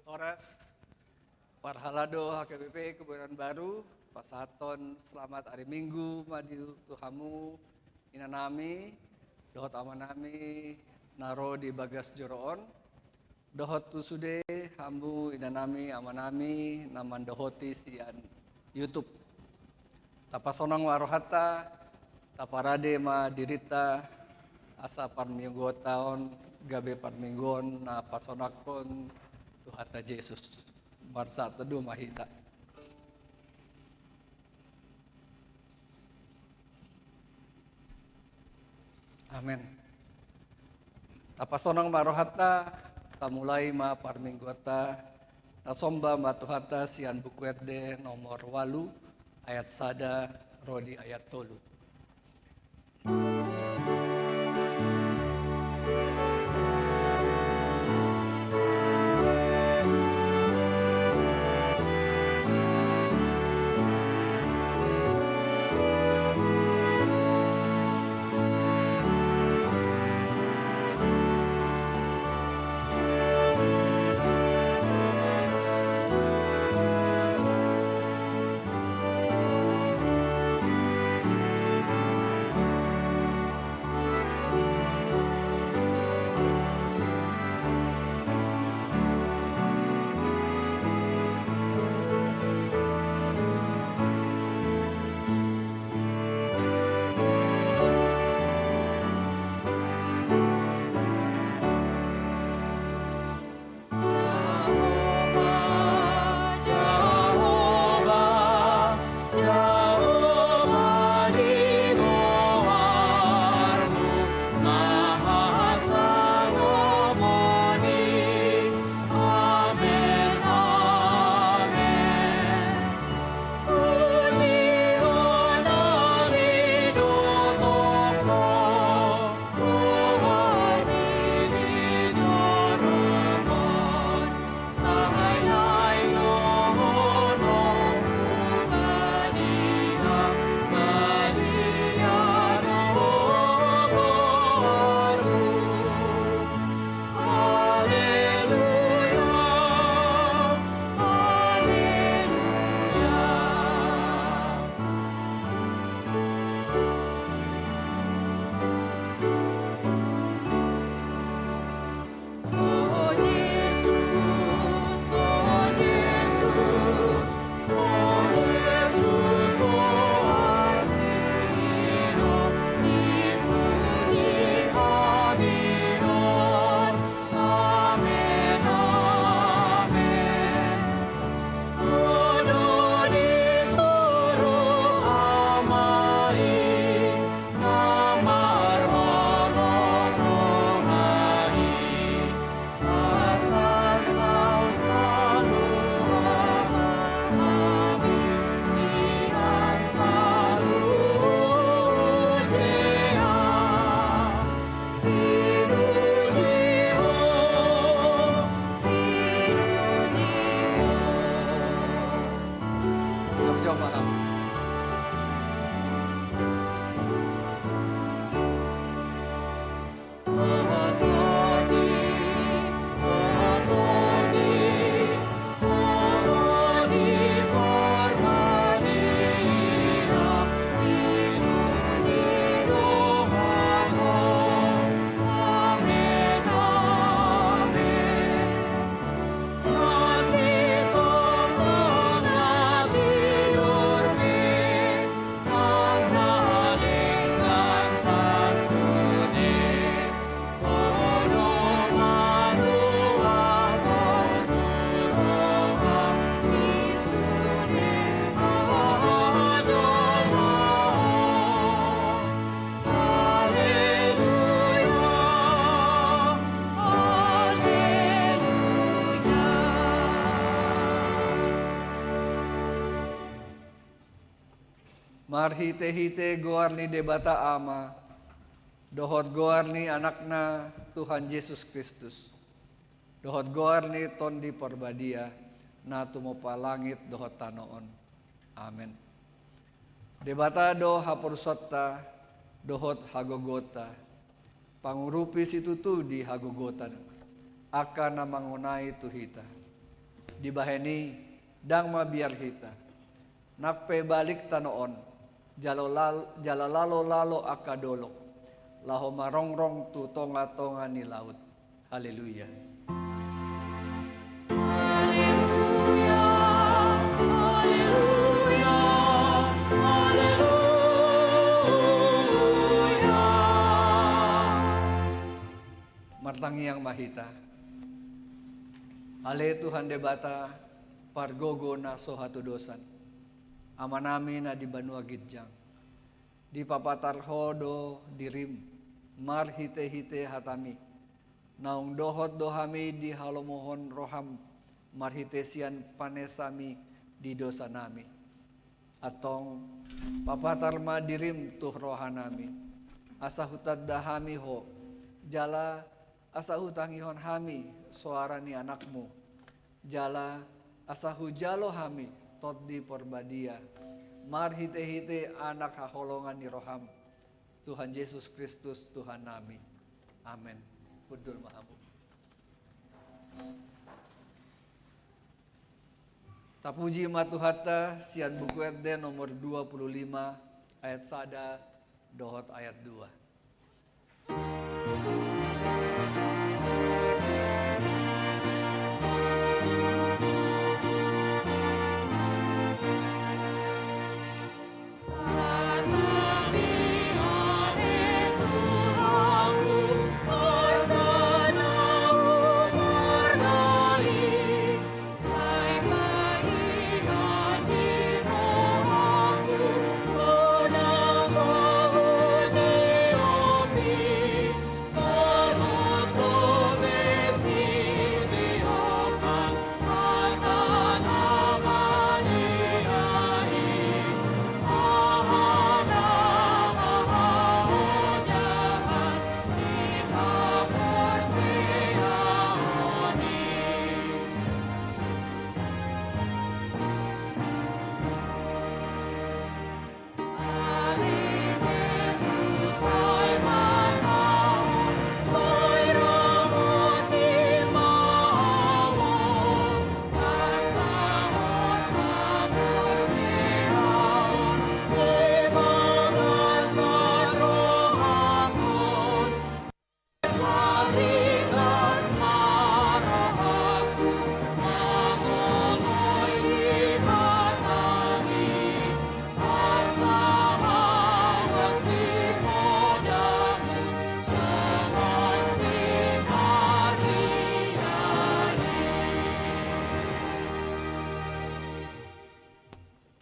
Horas, Parhalado HKBP Kebayoran Baru, Pasaton selamat hari Minggu, madiu Tuhamu, inanami, dohot amanami, naro di bagas joroon, dohot tusude, hambu inanami amanami, naman dohoti sian YouTube. Tapasonang warohata, taparade ma dirita, asa parminggo taon, gabe parminggon na pasonakon, Tuhata Yesus, Marsa teduh mahita. Amin. Tapasonang marohata, tamulai ma parminggota, tasomba matuhata sian bukuetde nomor 8 ayat sada rodi ayat 3. Marhite-hite goarni debata ama, dohot goarni anakna Tuhan Yesus Kristus. Dohot goarni tondi porbadia, na tumopa langit dohot tanoon. Amin. Debata do hapursota, dohot hagogota, pangurupi situtu di hagogotan, akan namangunai tuhita. dibaheni dang mabiar kita. Nakpe balik tanoon, jalalalo lalo akadolok, laho marongrong tu tonga-tonga ni laut. Haleluya. Martangi yang mahita. Ale Tuhan debata pargogo na sohatu dosan. Amanami na di Banua Gidjang. Di papatar hodo dirim. Mar hite-hite hatami. Naung dohot dohami di halomohon roham. Mar hitesian panesami di dosa nami. Atong papatar ma dirim tuh rohanami. Asa hutad dahami ho. Jala asa hutangihon hami suara ni anakmu. Jala asa hujalo hami tot di porbadia. Mar hite-hite anak haholongan ni roham. Tuhan Yesus Kristus Tuhan nami. Amin. Kudul mahamu. Tapuji matuhata sian buku RD nomor 25 ayat sada dohot ayat 2.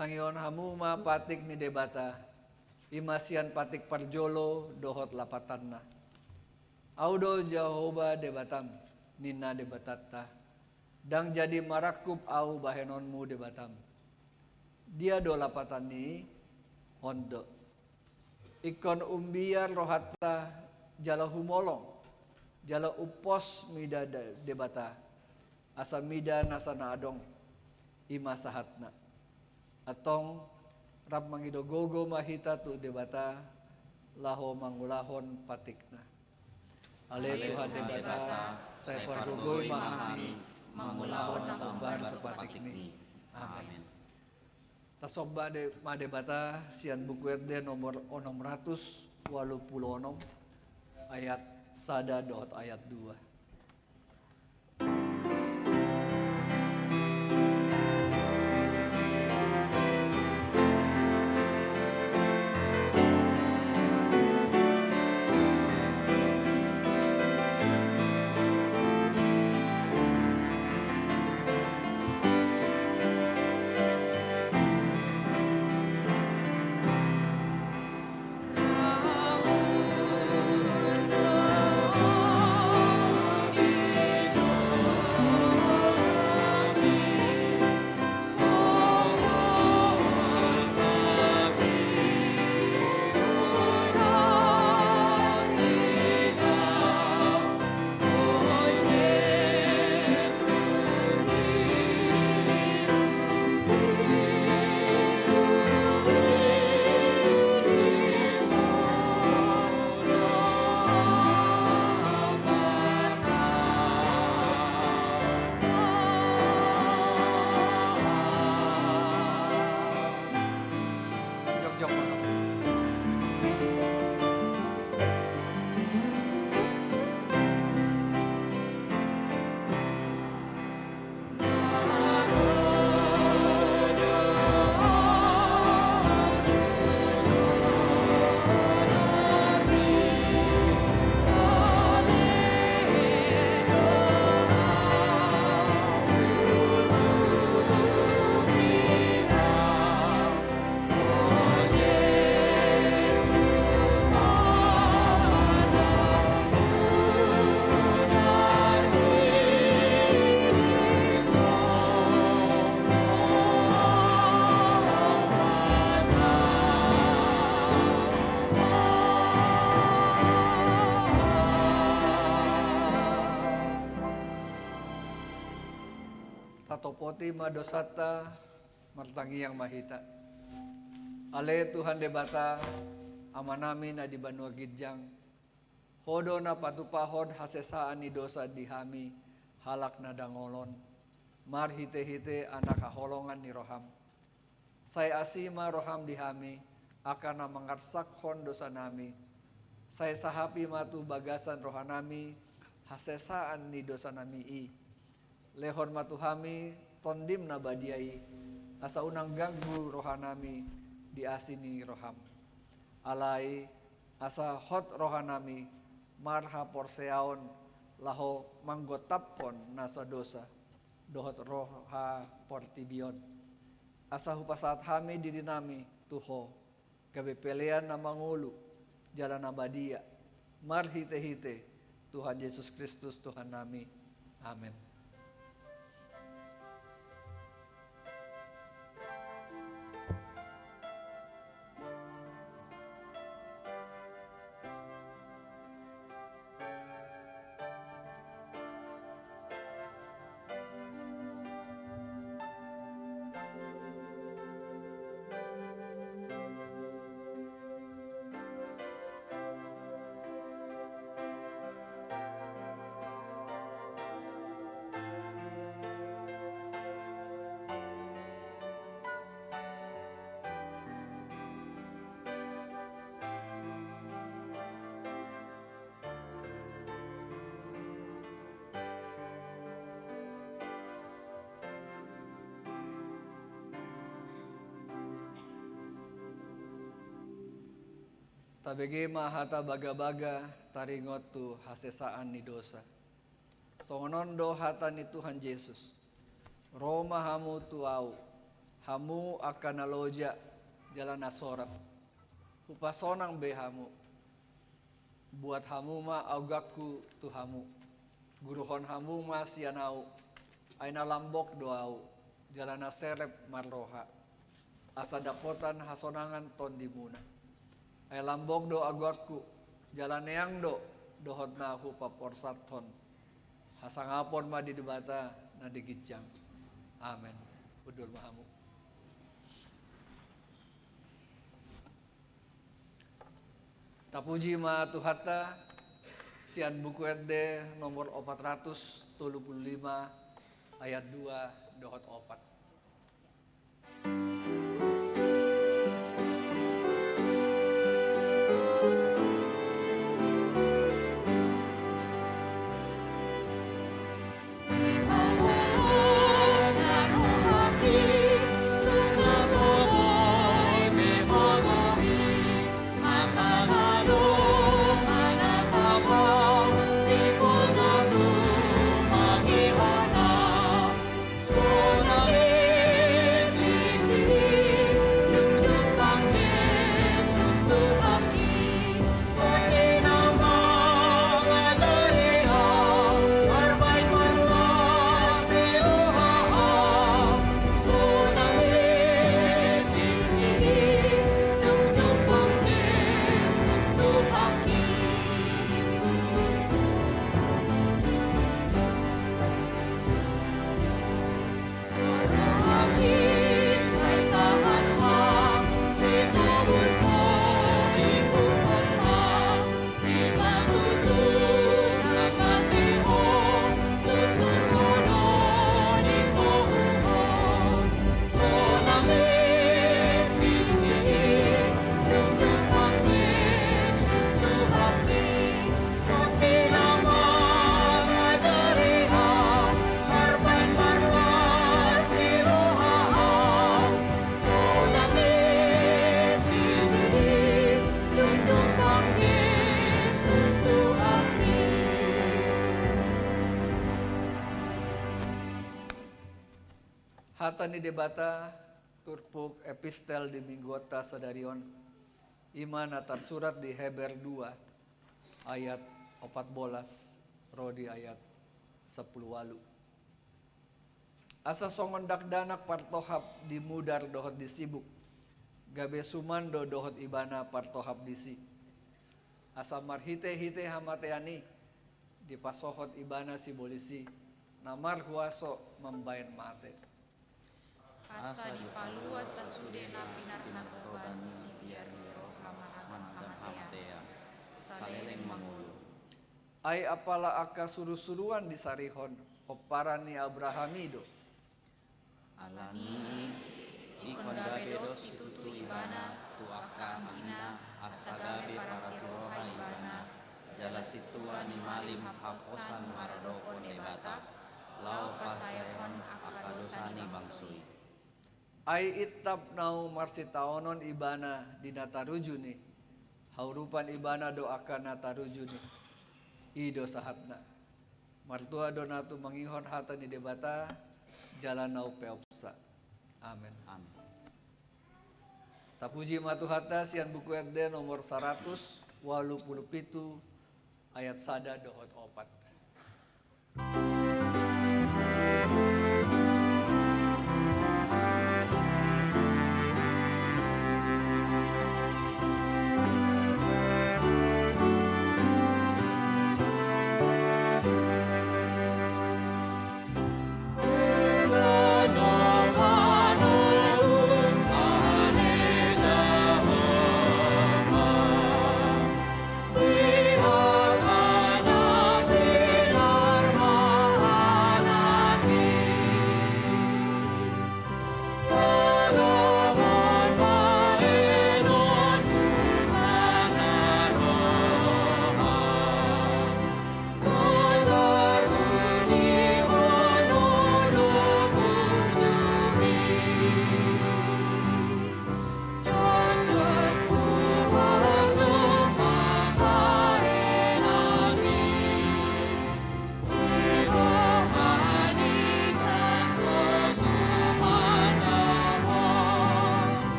Tangion hamu ma patik ni debata, imasian patik parjolo dohot lapatanna. Audo Jehovah debatam, nina debatatta. Dang jadi marakub au bahenonmu debatam. Dia do lapatani hondo. Ikon umbiar rohatta jala humolong, jala upos mida debata. Asa mida nasana adong, ima sahatna. Atong rap mangidogogo mahita tu debata laho mangulahon patikna. Ale Tuhan debata saya pargogoy mahami mangulahon na uban tu patikni. Amin. Tasobba de madebata sian buku RD nomor 686 ayat sada dot ayat 2. tatopoti madosata martangi yang mahita. Ale Tuhan debata amanami na di Banua Gidjang. Hodo na patupahod hasesaan ni dosa dihami halak na dangolon. Mar hite-hite anak kaholongan ni roham. Saya asima roham dihami akan na mangarsakhon dosa nami. Saya sahapi matu bagasan rohanami hasesaan ni dosa nami i. Lehon matuhami tondim na badiai asa unang ganggu rohanami di asini roham. Alai asa hot rohanami marha porseaon laho manggotapon nasa dosa dohot roha portibion. Asa hupasat hami diri nami tuho gabe pelean na mangulu jalan abadia mar hite-hite Tuhan Yesus Kristus Tuhan nami. Amin. Tabege mahata baga-baga taringot tu hasesaan ni dosa. Songonondo hata ni Tuhan Yesus. Roma hamu tuau. Hamu akan naloja jalan asorat. Hupasonang behamu. Buat hamu ma augakku tu hamu. Guruhon hamu ma sianau. Aina lambok doau. Jalan aserep marloha. Asa dapotan hasonangan tondimuna. Ay lambog do agwakku, jalan yang do, dohot na aku paporsaton. Hasangapon ma di debata na digitjang. Amen. Udul mahamu. Tapuji ma tuhata, sian buku RD nomor 435 ayat 2 dohot 4. Hata ni debata turpuk epistel di minggota sadarion iman atar surat di Heber 2 ayat 14 rodi ayat 10 walu. Asa songon dakdanak partohap di mudar dohot disibuk gabe sumando dohot ibana partohap disi. Asa marhite-hite hamateani di pasohot ibana si bolisi namar huaso membayan mate. Asa di palua sasudena pinar hatoban di biar biro hamaragan hamatea. Saleleng mangulu. Ai apala aka suru-suruan di sarihon oparani Abrahamido. Alani ikon gabe dos itutu ibana tu aka amina asagabe para siroha ibana jala situa ni malim haposan maradokon debata lau pasayahon akadosani bangsui. Ai itab nau marsitaonon ibana di natarujuni. Haurupan ibana doakan natarujuni. Ido sahatna. Martua donatu mangihon hata ni debata jalan nau peopsa. Amin. Amin. Tapuji matu hata sian buku RD nomor 187 ayat sada dohot opat.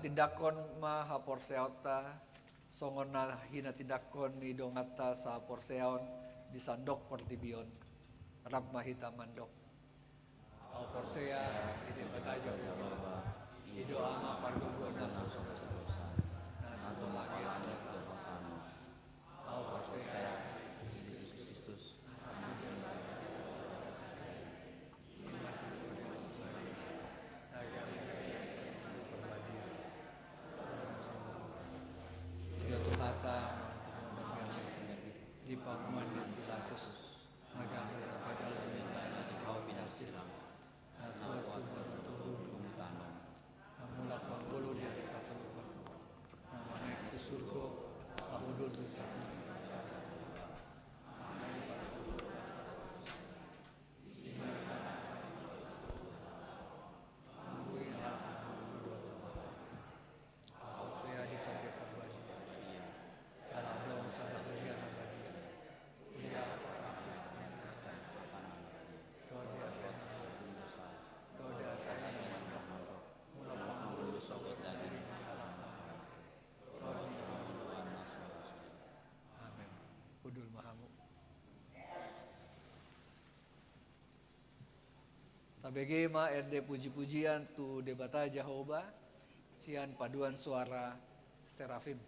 Tidakon maha porseota songona hina tidakon ni dongata sa porseon disandok portibion rab mahita mandok au porsea ide batajo ido ama pargogona sososa na tu lagi au porsea Yesus Kristus di pamuan di 100 agama dan pajal di kau pinasilam natuat tubuh tubuh tanam mulak panggulu dari patuluh Tabegema erde puji-pujian tu debata Jehovah, sian paduan suara serafim.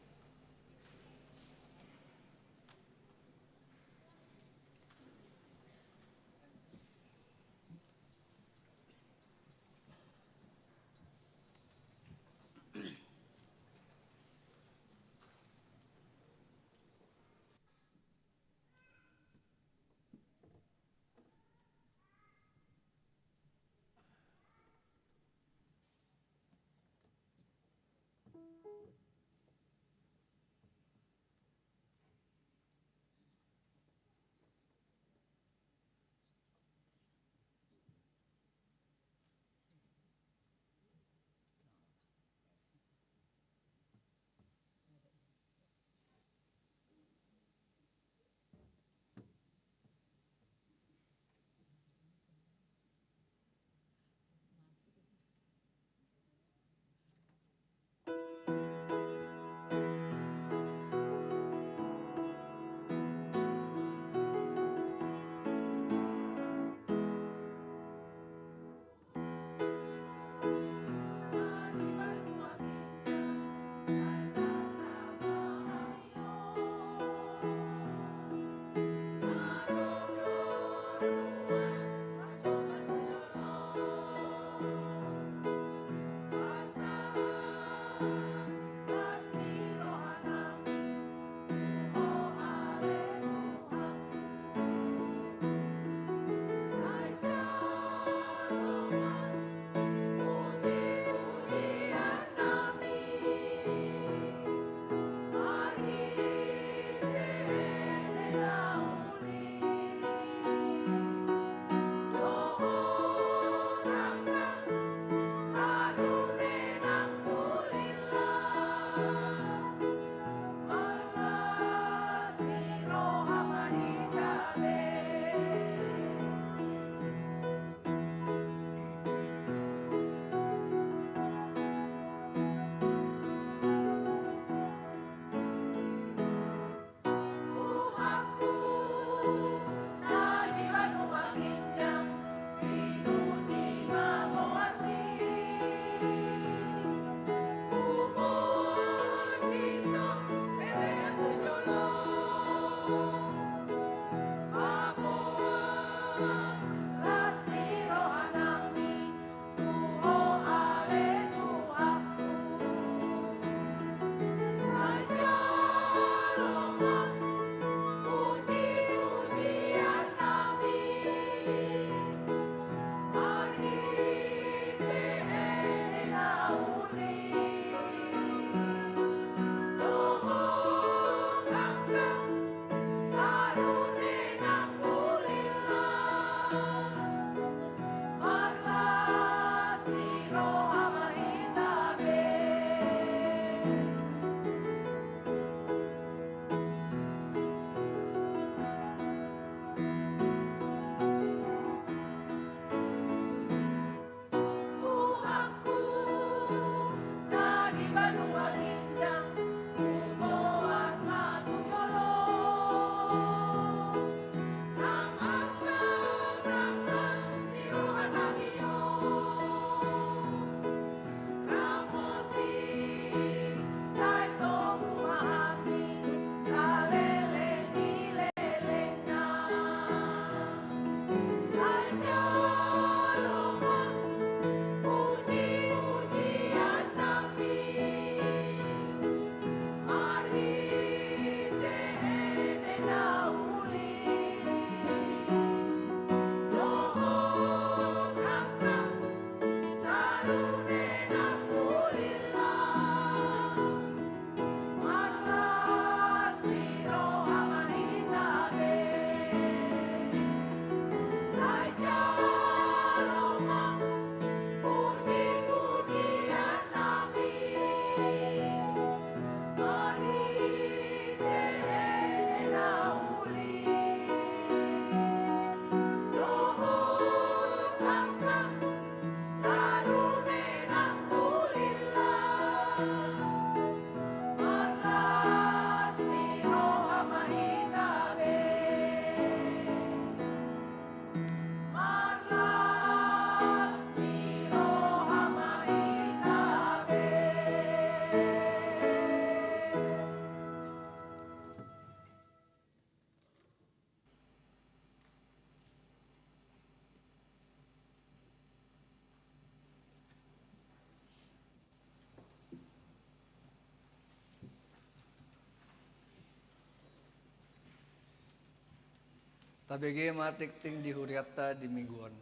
Tabege matikting di huriata di mingguan.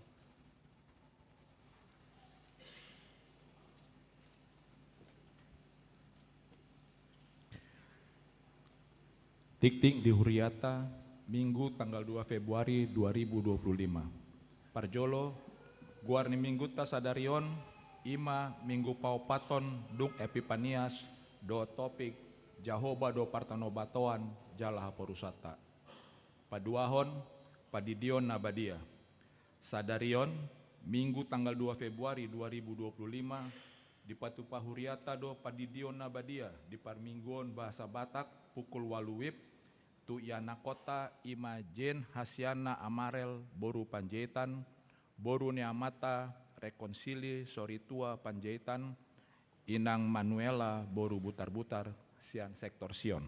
Tikting di Huriata, Minggu tanggal 2 Februari 2025. Parjolo, guarni Minggu Tasadarion, Ima Minggu Paupaton, Dung Epipanias, do topik, Jahoba do Partanobatoan, Jalaha Porusata. Paduahon, Padidion Nabadia. Sadarion, Minggu tanggal 2 Februari 2025, di Patupa Huriata do Padidion Nabadia, di Parmingguon Bahasa Batak, pukul waluwip, tu Yana Kota Ima Jen Hasyana Amarel Boru Panjaitan, Boru Neamata Rekonsili Soritua Panjaitan, Inang Manuela Boru Butar-Butar, Sian Sektor Sion.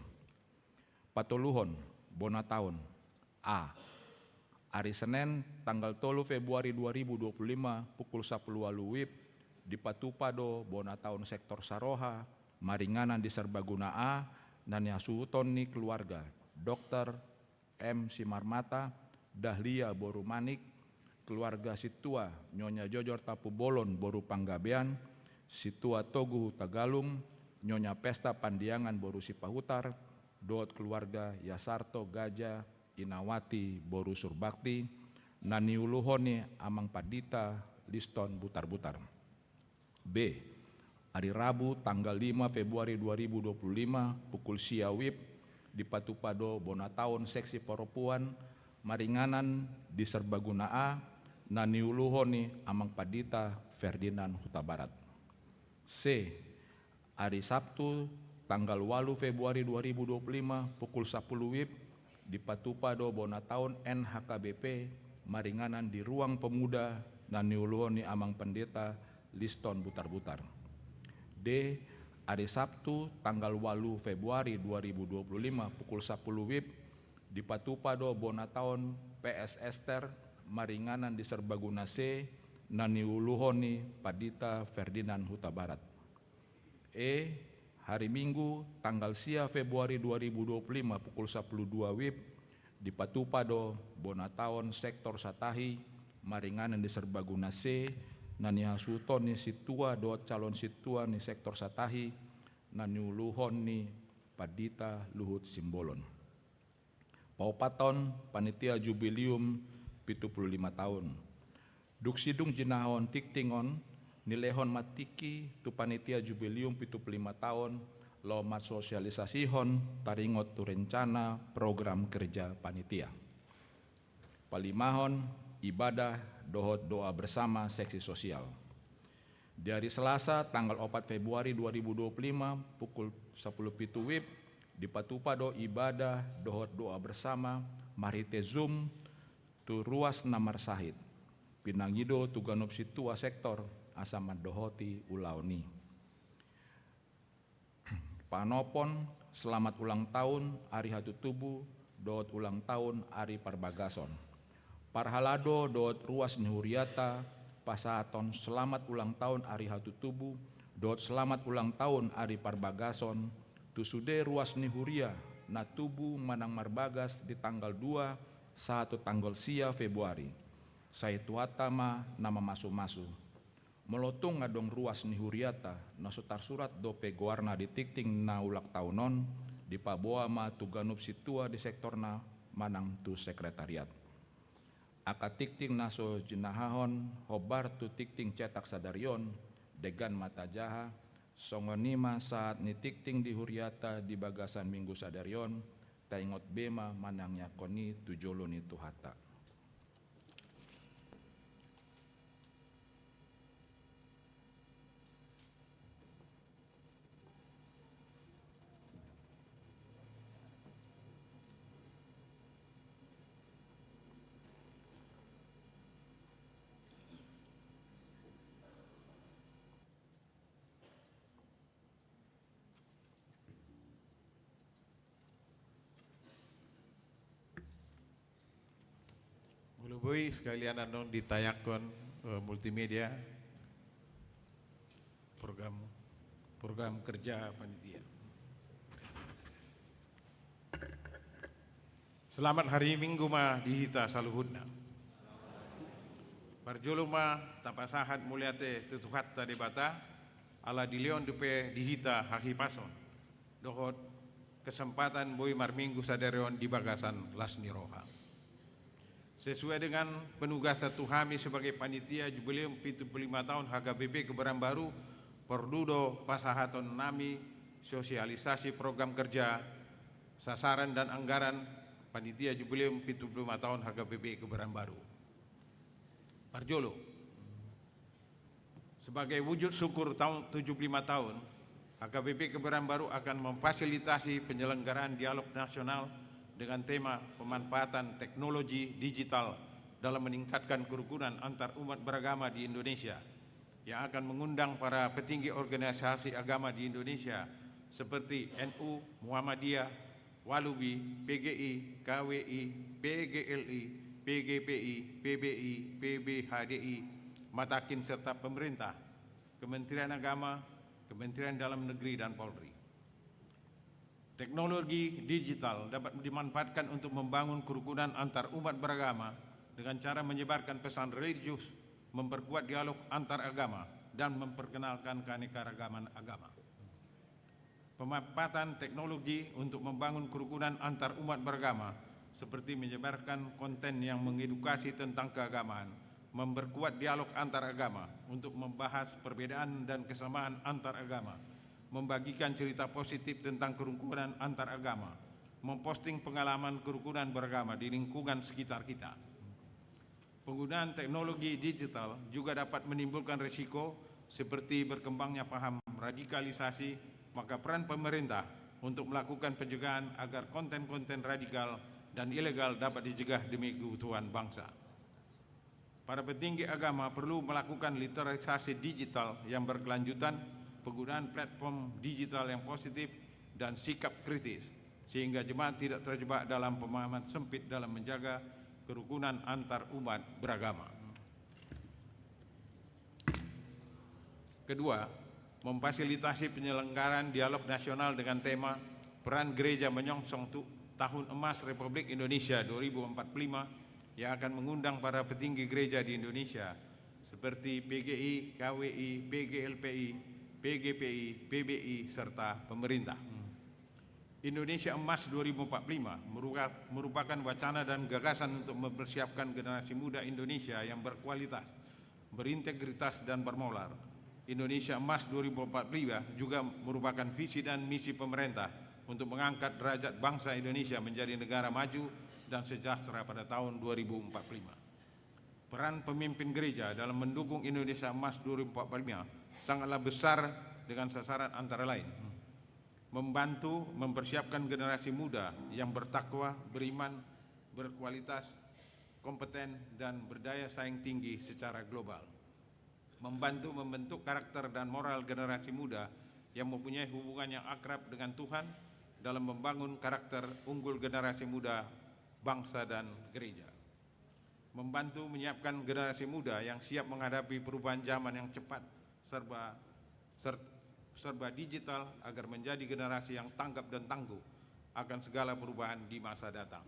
Patoluhon, Bonataun, A. Hari Senin, tanggal 3 Februari 2025, pukul 10 waluwip, di Patupado, Bonataun Sektor Saroha, Maringanan di Serbaguna A, Nanya Suutoni keluarga, Dr. M. Simarmata, Dahlia Boru Manik, keluarga Situa, Nyonya Jojor Tapu Bolon Boru Panggabean, Situa Togu Tagalung, Nyonya Pesta Pandiangan Boru Sipahutar, Dot keluarga Yasarto Gaja, Inawati Boru Surbakti, Nani Uluhoni Amang Padita, Liston Butar-Butar. B. Hari Rabu tanggal 5 Februari 2025 pukul siawip di Patupado Bonataun Seksi Poropuan, Maringanan di Serbaguna A, Nani Uluhoni Amang Padita, Ferdinand Huta Barat. C. Hari Sabtu tanggal 8 Februari 2025 pukul 10 WIB di Patupado Bonataun NHKBP, Maringanan di Ruang Pemuda, Nani Uluhoni Amang Pendeta, Liston Butar-Butar. D. Hari Sabtu tanggal 8 Februari 2025 pukul 10 WIB di Patupado Bonataun PS Ester, Maringanan di Serbaguna C, Nani Uluhoni Padita Ferdinand Huta Barat. E. Hari Minggu tanggal sia Februari 2025 pukul 12 WIB di Patupado Bonataun Sektor Satahi, Maringanan di Serbaguna C, Nani Hasuton ni Situa do calon Situa ni Sektor Satahi, Nani Uluhon ni Padita Luhut Simbolon. Paupaton Panitia Jubilium 75 tahun. Duksidung Jinahon Tiktingon nilehon matiki tu Panitia Jubilium 75 tahun lo mat sosialisasihon taringot tu rencana program kerja panitia. Palimahon ibadah dohot doa bersama seksi sosial. Di hari Selasa tanggal 4 Februari 2025 pukul 10 WIB di Patupado ibadah dohot doa bersama marite Zoom tu ruas namar sahid. Pinangido tu ganop situa sektor asaman dohoti ulauni. Panopon selamat ulang tahun Ari Hatu Tubu dohot ulang tahun Ari Parbagason. Parhalado dot ruas nihuriata pasaton selamat ulang tahun Ari Hatu Tubu dot selamat ulang tahun Ari Parbagason tusude ruas nihuria na tubu manang marbagas di tanggal 2 1 tanggal sia Februari saituatama nama masu-masu melotung ngadong ruas nihuriata na sutar surat dope goarna di tikting na ulak taunon di paboa ma tuganup situa di sektor na manang tu sekretariat. Aka tikting naso jinahahon hobar tu tikting cetak sadarion degan mata jaha songonima saat ni tikting di huriata di bagasan minggu sadarion taingot bema manangnya koni tujolo ni tuhata. Mulubui sekalian anon ditayangkan multimedia program kerja panitia. Selamat hari Minggu ma dihita saluhudna. Parjolo ma tapasahat muliate tutuhatta debata ala dilion dupe dihita hakipason. Dohot kesempatan boy marminggu sadarion di bagasan lasni roha. Sesuai dengan penugasan Tuhami sebagai panitia jubileum 75 tahun HKBP Kebaran Baru, perludo pasahaton nami sosialisasi program kerja, sasaran dan anggaran panitia jubileum 75 tahun HKBP Kebaran Baru. Parjolo, sebagai wujud syukur tahun 75 tahun, HKBP Kebaran Baru akan memfasilitasi penyelenggaraan dialog nasional dengan tema pemanfaatan teknologi digital dalam meningkatkan kerukunan antar umat beragama di Indonesia, yang akan mengundang para petinggi organisasi agama di Indonesia seperti NU, Muhammadiyah, Walubi, PGI, KWI, PGLI, PGPI, PBI, PBHDI, Matakin serta pemerintah, Kementerian Agama, Kementerian Dalam Negeri dan Polri. Teknologi digital dapat dimanfaatkan untuk membangun kerukunan antar umat beragama dengan cara menyebarkan pesan religius, memperkuat dialog antar agama, dan memperkenalkan keanekaragaman agama. Pemanfaatan teknologi untuk membangun kerukunan antar umat beragama seperti menyebarkan konten yang mengedukasi tentang keagamaan, memperkuat dialog antar agama untuk membahas perbedaan dan kesamaan antar agama, membagikan cerita positif tentang kerukunan antar agama, memposting pengalaman kerukunan beragama di lingkungan sekitar kita. Penggunaan teknologi digital juga dapat menimbulkan risiko seperti berkembangnya paham radikalisasi, maka peran pemerintah untuk melakukan pencegahan agar konten-konten radikal dan ilegal dapat dicegah demi keutuhan bangsa. Para petinggi agama perlu melakukan literasi digital yang berkelanjutan, penggunaan platform digital yang positif, dan sikap kritis, sehingga jemaat tidak terjebak dalam pemahaman sempit dalam menjaga kerukunan antar umat beragama. Kedua, memfasilitasi penyelenggaraan dialog nasional dengan tema peran gereja menyongsong Tahun Emas Republik Indonesia 2045 yang akan mengundang para petinggi gereja di Indonesia seperti PGI, KWI, PGLPI, PGPI, PBI, serta pemerintah. Indonesia Emas 2045 merupakan wacana dan gagasan untuk mempersiapkan generasi muda Indonesia yang berkualitas, berintegritas, dan bermoral. Indonesia Emas 2045 juga merupakan visi dan misi pemerintah untuk mengangkat derajat bangsa Indonesia menjadi negara maju dan sejahtera pada tahun 2045. Peran pemimpin gereja dalam mendukung Indonesia Emas 2045 sangatlah besar dengan sasaran antara lain: membantu mempersiapkan generasi muda yang bertakwa, beriman, berkualitas, kompeten, dan berdaya saing tinggi secara global. Membantu membentuk karakter dan moral generasi muda yang mempunyai hubungan yang akrab dengan Tuhan dalam membangun karakter unggul generasi muda, bangsa, dan gereja. Membantu menyiapkan generasi muda yang siap menghadapi perubahan zaman yang cepat serba digital agar menjadi generasi yang tanggap dan tangguh akan segala perubahan di masa datang.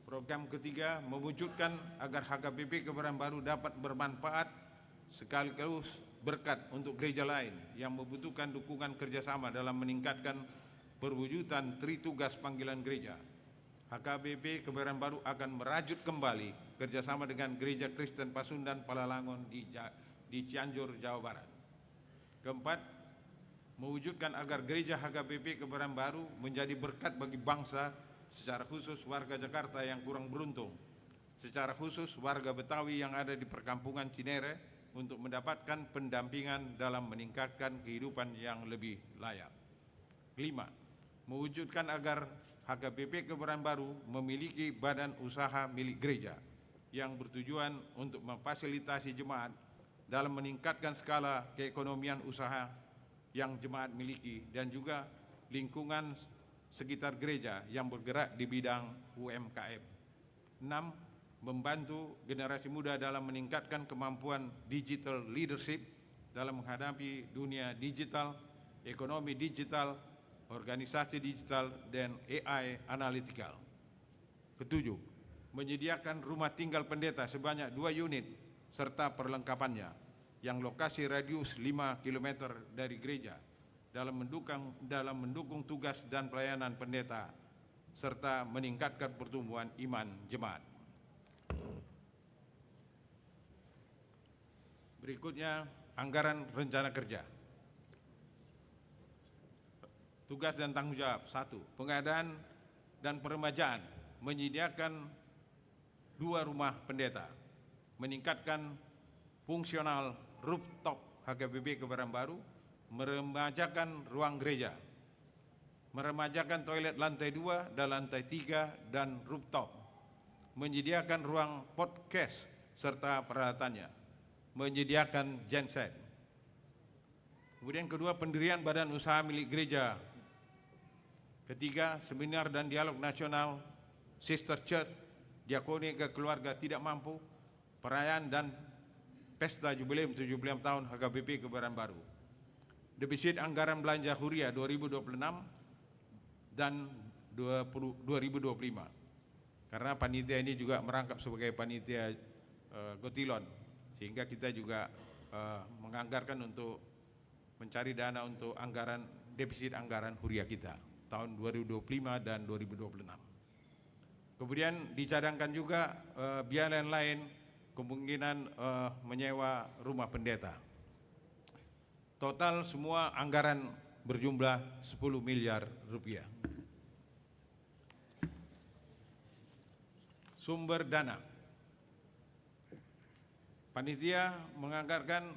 Program ketiga, mewujudkan agar HKBP Kebaran Baru dapat bermanfaat sekaligus berkat untuk gereja lain yang membutuhkan dukungan kerjasama dalam meningkatkan perwujudan tritugas panggilan gereja. HKBP Kebaran Baru akan merajut kembali kerjasama dengan Gereja Kristen Pasundan Palalangon di Cianjur, Jawa Barat. Keempat, mewujudkan agar gereja HKBP Kebaran Baru menjadi berkat bagi bangsa, secara khusus warga Jakarta yang kurang beruntung, secara khusus warga Betawi yang ada di perkampungan Cinere, untuk mendapatkan pendampingan dalam meningkatkan kehidupan yang lebih layak. Kelima, mewujudkan agar HKBP Kebaran Baru memiliki badan usaha milik gereja yang bertujuan untuk memfasilitasi jemaat dalam meningkatkan skala keekonomian usaha yang jemaat miliki dan juga lingkungan sekitar gereja yang bergerak di bidang UMKM. 6. Membantu generasi muda dalam meningkatkan kemampuan digital leadership dalam menghadapi dunia digital, ekonomi digital, organisasi digital, dan AI analytical. Ketujuh, menyediakan rumah tinggal pendeta sebanyak 2 unit serta perlengkapannya yang lokasi radius 5 km dari gereja dalam mendukung tugas dan pelayanan pendeta serta meningkatkan pertumbuhan iman jemaat. Berikutnya, anggaran rencana kerja. Tugas dan tanggung jawab. 1. Pengadaan dan peremajaan, menyediakan 2 rumah pendeta, meningkatkan fungsional rooftop HKBP Kebayoran Baru, meremajakan ruang gereja, meremajakan toilet lantai 2 dan lantai 3 dan rooftop, menyediakan ruang podcast serta peralatannya, menyediakan genset. Kemudian kedua, pendirian badan usaha milik gereja. Ketiga, seminar dan dialog nasional Sister Church, diakoni ke keluarga tidak mampu, perayaan dan pesta jubileum 75 tahun HKBP Kebayoran Baru. Defisit anggaran belanja Huria 2026 dan 2025. Karena panitia ini juga merangkap sebagai panitia Gotilon, sehingga kita juga menganggarkan untuk mencari dana untuk anggaran defisit anggaran Huria kita tahun 2025 dan 2026. Kemudian dicadangkan juga biaya lain kemungkinan menyewa rumah pendeta. Total semua anggaran berjumlah 10 miliar rupiah. Sumber dana. Panitia menganggarkan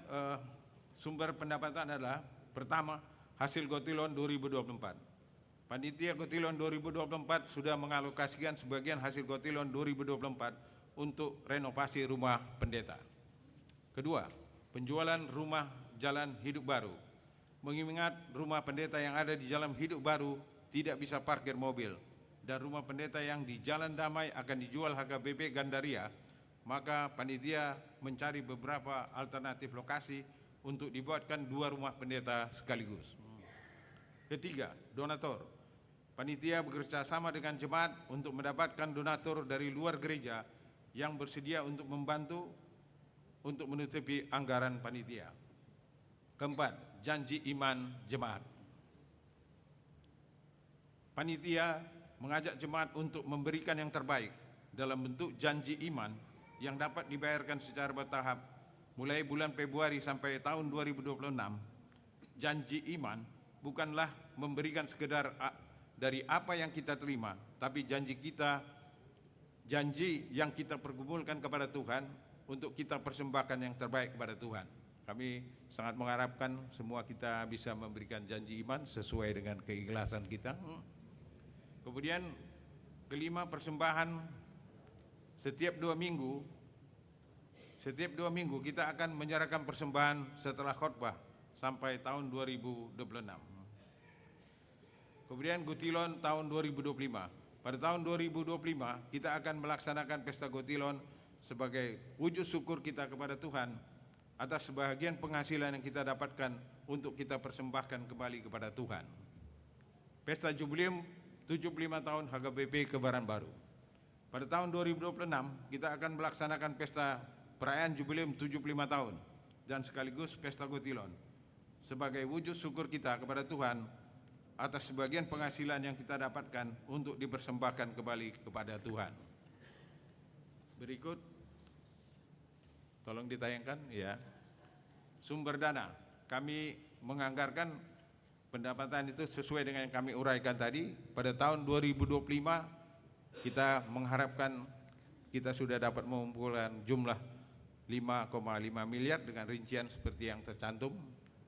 sumber pendapatan adalah pertama, hasil Gotilon 2024. Panitia Gotilon 2024 sudah mengalokasikan sebagian hasil Gotilon 2024 untuk renovasi rumah pendeta. Kedua, penjualan rumah Jalan Hidup Baru. Mengingat rumah pendeta yang ada di Jalan Hidup Baru tidak bisa parkir mobil dan rumah pendeta yang di Jalan Damai akan dijual HKBP Gandaria, maka panitia mencari beberapa alternatif lokasi untuk dibuatkan 2 rumah pendeta sekaligus. Ketiga, donatur. Panitia bekerja sama dengan jemaat untuk mendapatkan donatur dari luar gereja yang bersedia untuk membantu untuk menutupi anggaran panitia. Keempat, janji iman jemaat. Panitia mengajak jemaat untuk memberikan yang terbaik dalam bentuk janji iman yang dapat dibayarkan secara bertahap mulai bulan Februari sampai tahun 2026. Janji iman bukanlah memberikan sekedar dari apa yang kita terima, tapi janji yang kita pergumulkan kepada Tuhan untuk kita persembahkan yang terbaik kepada Tuhan. Kami sangat mengharapkan semua kita bisa memberikan janji iman sesuai dengan keikhlasan kita. Kemudian kelima, persembahan setiap 2 minggu. Setiap 2 minggu kita akan menyerahkan persembahan setelah khotbah sampai tahun 2026. Kemudian Gotilon tahun 2025. Pada tahun 2025 kita akan melaksanakan pesta Gotilon sebagai wujud syukur kita kepada Tuhan atas sebahagian penghasilan yang kita dapatkan untuk kita persembahkan kembali kepada Tuhan. Pesta Jubileum 75 tahun HKBP Kebayoran Baru. Pada tahun 2026 kita akan melaksanakan pesta perayaan Jubileum 75 tahun dan sekaligus pesta Gotilon sebagai wujud syukur kita kepada Tuhan atas sebagian penghasilan yang kita dapatkan untuk dipersembahkan kembali kepada Tuhan. Berikut, tolong ditayangkan ya. Sumber dana, kami menganggarkan pendapatan itu sesuai dengan yang kami uraikan tadi. Pada tahun 2025 kita mengharapkan kita sudah dapat mengumpulkan jumlah 5,5 miliar dengan rincian seperti yang tercantum,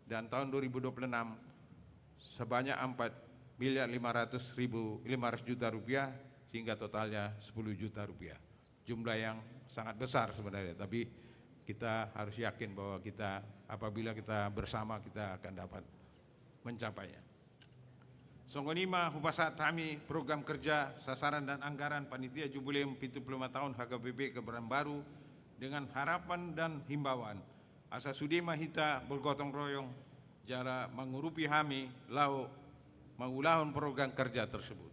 dan tahun 2026 sebanyak 4.500.500 juta rupiah sehingga totalnya 10 juta rupiah. Jumlah yang sangat besar sebenarnya, tapi kita harus yakin bahwa kita apabila kita bersama kita akan dapat mencapainya. Songonima hubasat kami program kerja sasaran dan anggaran panitia Jubileum 75 tahun HKBP Kebayoran Baru dengan harapan dan himbauan asa sudema hita bergotong royong jara mengurupi hami lau mengulahun program kerja tersebut.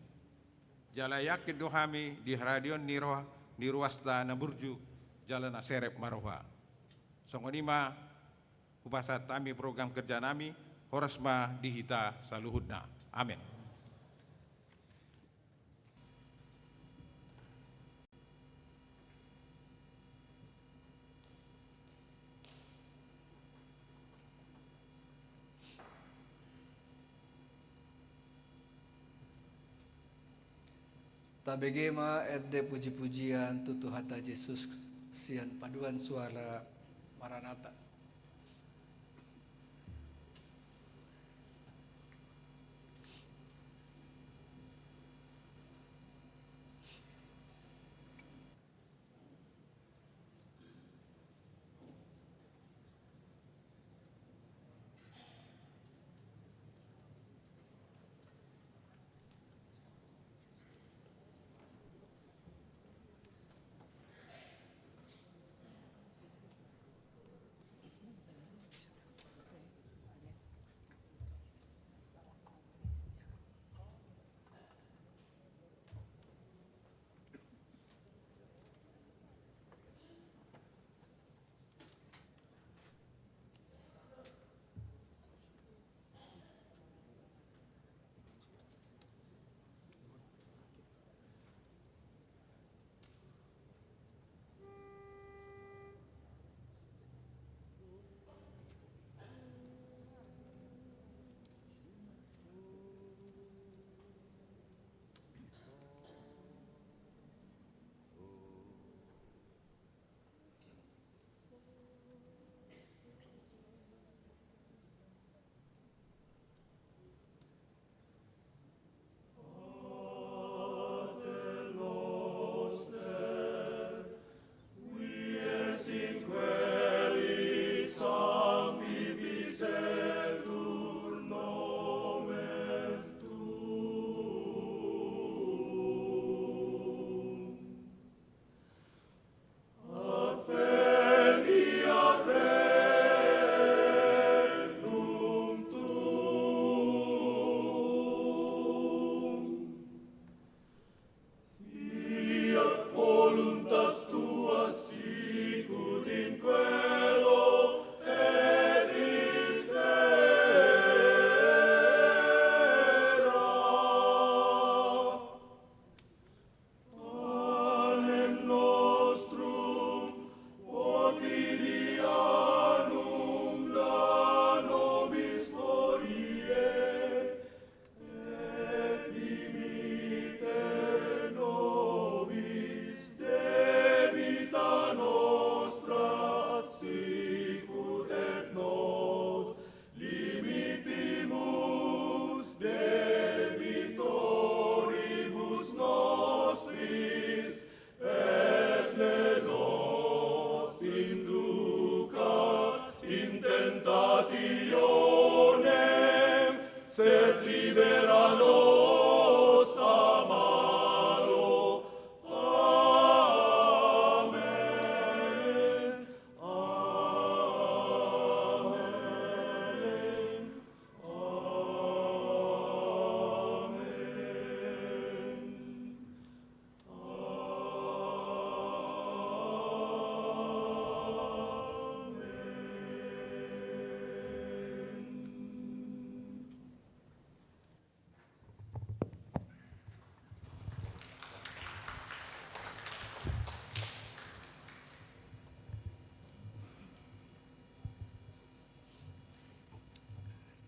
Jala yakin dohami di Radion di Ruasta Naburju Jalan Aserep Maroha. Songonima upasat kami program kerja nami horasma dihita saluhudna. Amin. Tabegema erde puji-pujian tutu hata Yesus sian paduan suara Maranatha.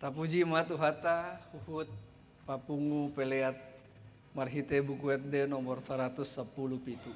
Tapuji matuhata huhut papungu peleat marhite buku de nomor 110 pitu.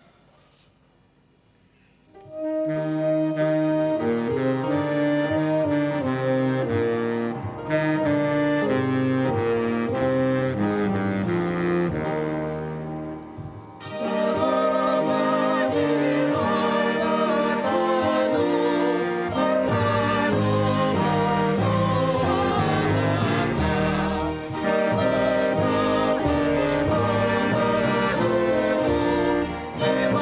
Amen.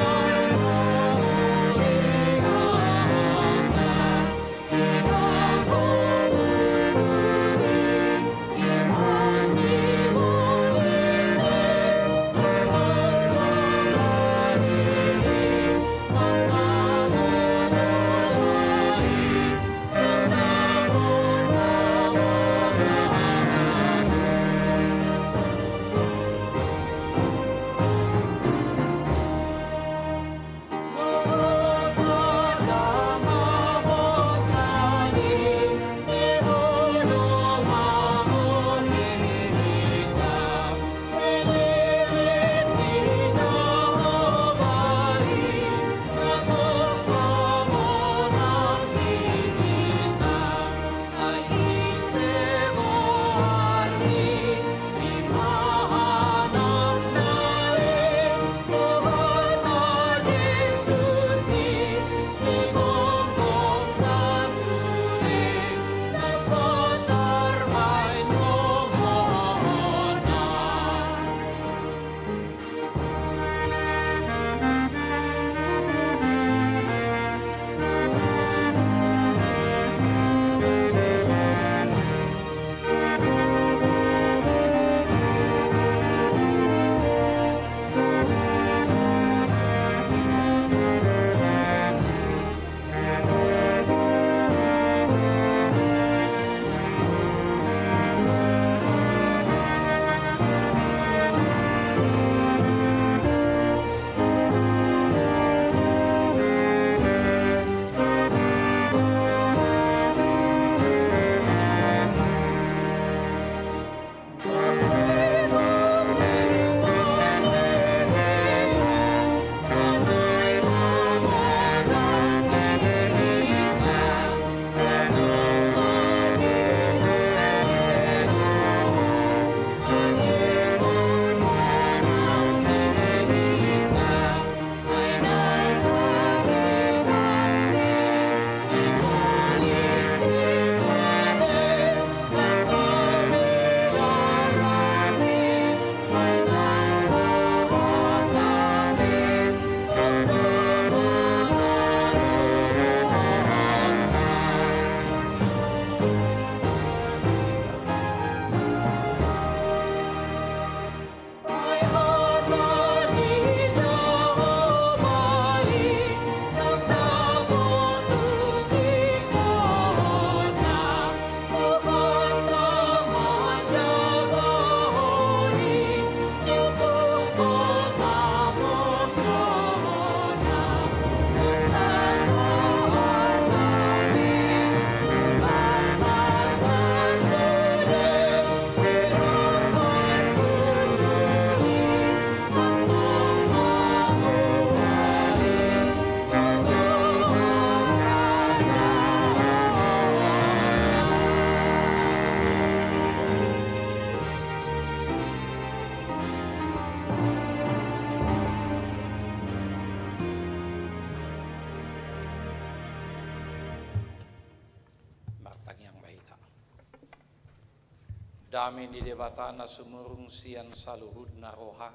Dami di debata na sumurung sian saluhud na roha.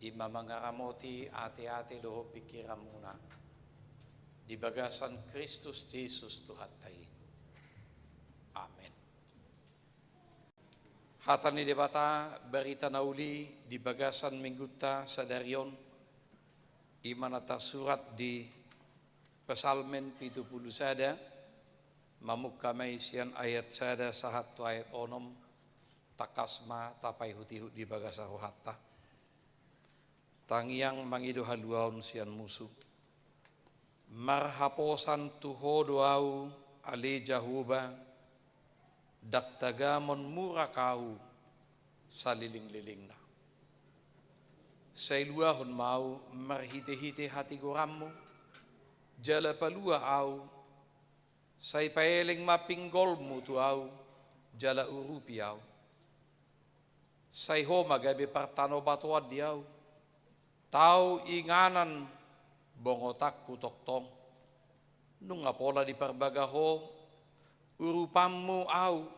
Ima mangaramoti ate-ate doho pikiran muna. Di bagasan Kristus Yesus Tuhan tayo. Amen. Hata ni debata berita nauli di bagasan mingguta sadarion. Ima nata surat di Pesalmen 70 sada. Mamuk kamay siyan ayat sada sahat tu ayat onom takasma tapai hutihut di bagasa rohata. Tangiang mangido haluaon siyan musuh. Marhaposan tuho doau ale jahuba daktagamon murakau saliling-liling na. Sailuahon mau marhite-hite hati gorammu jala palua au say paeling mapinggol mo tu au jala urupi au say ho magabi partano batuad diau tau inganan bongotak kutoktong nung apola di parbagaho urupammu au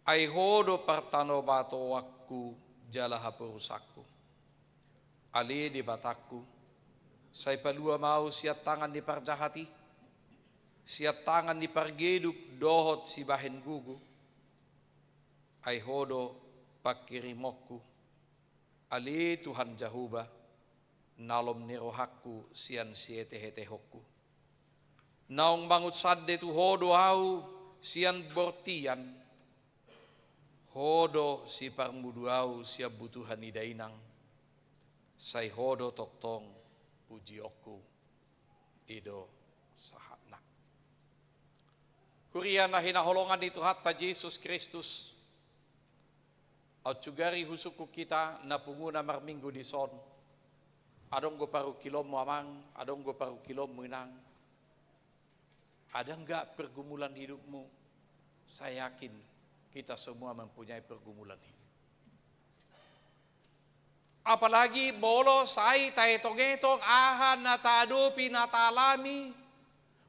ay hodo partano batuakku jala hapurusakku ali di batakku say palua mau siat tangan di parjahati siat tangan di pargeduk dohot si bahen gugu ay hodo pakirimokku ali Tuhan Jahuba nalom nirohakku sian siete hete hokku naong bangut sadde tu hodo au sian bortian hodo si parmudu au siap butuhan idainang say hodo toktong puji okku ido sahatna. Kurian na hinaholongan ni Tuhan ta Yesus Kristus. At sugari husuku kita na punguna marminggu di son. Adong go paru kilom mo amang, adong go paru kilom mo inang. Ada enggak pergumulan hidupmu? Saya yakin kita semua mempunyai pergumulan hidup. Apalagi bolo say taetong-etong ahan na taadopi na talami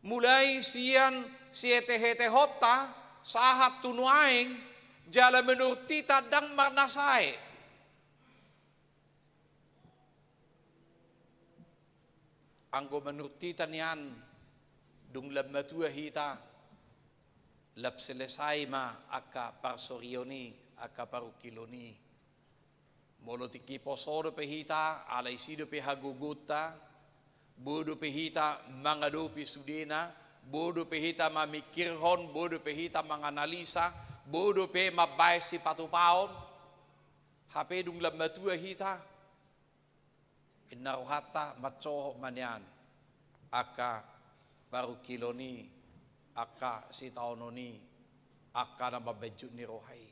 mulai sian siete hete hopta sahat tunuaing jala menurti tadang marnasai anggo menurti tanian dung lab matua hita lab selesai ma aka parsorioni aka parukiloni molo tiki posoro pehita alai sido pehaguguta bodo pehita mangadopi sudena bodo pehita mamikirhon bodo pehita manganalisa bodo pe mabay si patupaon hape dung lambatua hita inaruhata matsoho manyan aka baru kiloni aka si taononi aka nababejut ni rohai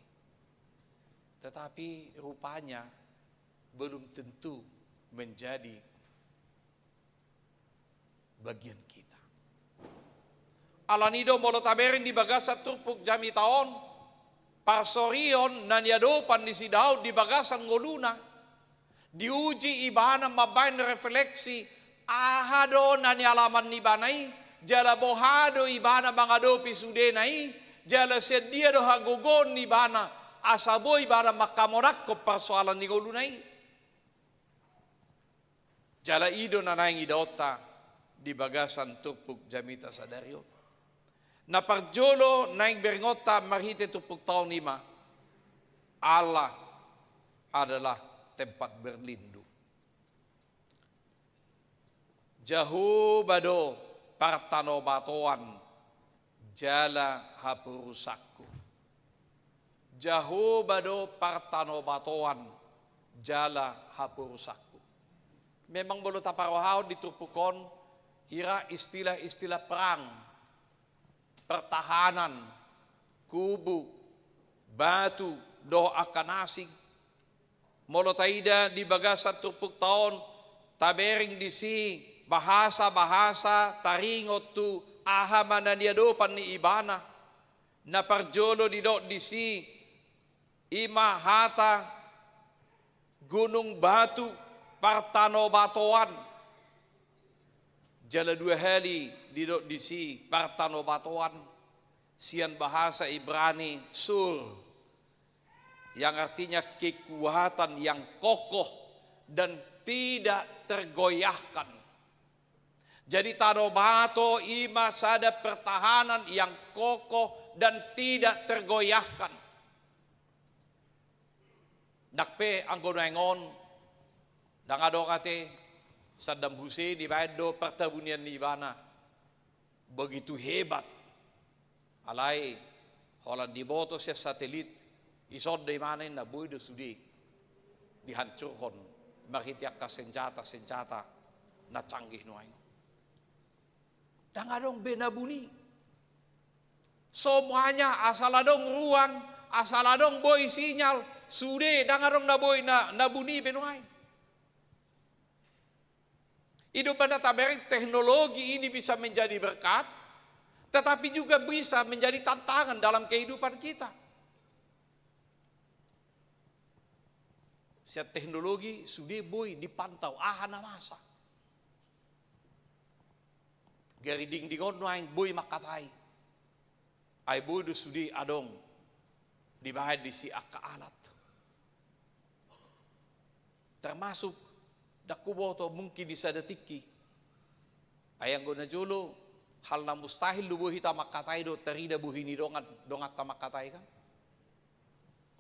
tetapi rupanya belum tentu menjadi bagian kita. Alanido molo taberin di bagasa turpuk jami taon parsorion naniadopan di sidaud di bagasan ngoluna diuji ibana mabain refleksi ahado nanialaman nibanai jala bohado ibana mangadopi sudenai jala sedia do hagogon nibana asabo ibana makamorak ko persoalan ni ngolunai jala ido nanaing idota di bagasan tupuk jamita sadario. Na parjolo naing berngota marhite tupuk tahun 5. Allah adalah tempat berlindung. Jauh bado partano batoan jala hapurusakku. Jauh bado partano batoan jala hapurusakku. Memang bolo taparohao ditupukon hira istilah-istilah perang, pertahanan, kubu, batu, doa kanasing. Molo taida di bagasa tupuk tahun tabering di si bahasa-bahasa taringot tu ahamana diadopan ni ibana na parjolo di si ima hata gunung batu partano batoan jala 2 hali di si partano batoan sian bahasa Ibrani sur yang artinya kekuatan yang kokoh dan tidak tergoyahkan. Jadi tadobato ima sada pertahanan yang kokoh dan tidak tergoyahkan. Dakpe anggono engon dangado kate Saddam Hussein di bado pertabunian ni bana begitu hebat. Alai Holland di boto sia satelit isod di mana na boy do sudi dihancurkan marhitiak ka senjata na canggih no aing. Dangadong benabuni. Semuanya asaladong ruang, asaladong boy sinyal, sude dangadong na boy na buni benuai. Hidup pada tabereng teknologi ini bisa menjadi berkat, tetapi juga bisa menjadi tantangan dalam kehidupan kita. Setiap teknologi sudah boy dipantau ahana masa. Gari ding dingon noaing boy makatai. Ay boy do sudi adong dibahad di si akka alat. Termasuk dakuboto mungkin di sadatiki. Ayang guna jolo hal na mustahil lubuhi ta makatai do terida buhini dongat ta makatai kan.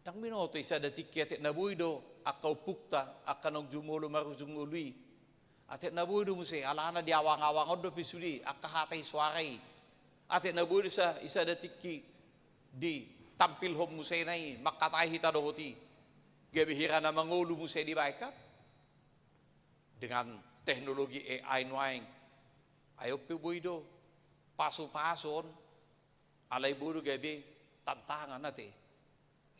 Dang minoto isa datiki atet nabuy do akau pukta akan og jumulo marujung ului. Atet nabuy do muse alana di awang-awang do pisudi akahatay suarai. Atet nabuy do sa isa datiki di tampil hom muse nai makatai hita do hoti. Gabihira na mangulu muse di baikat. Dengan teknologi AI nuaing. Ayo pibuy do paso-pason alay buru gabi tantangan nate.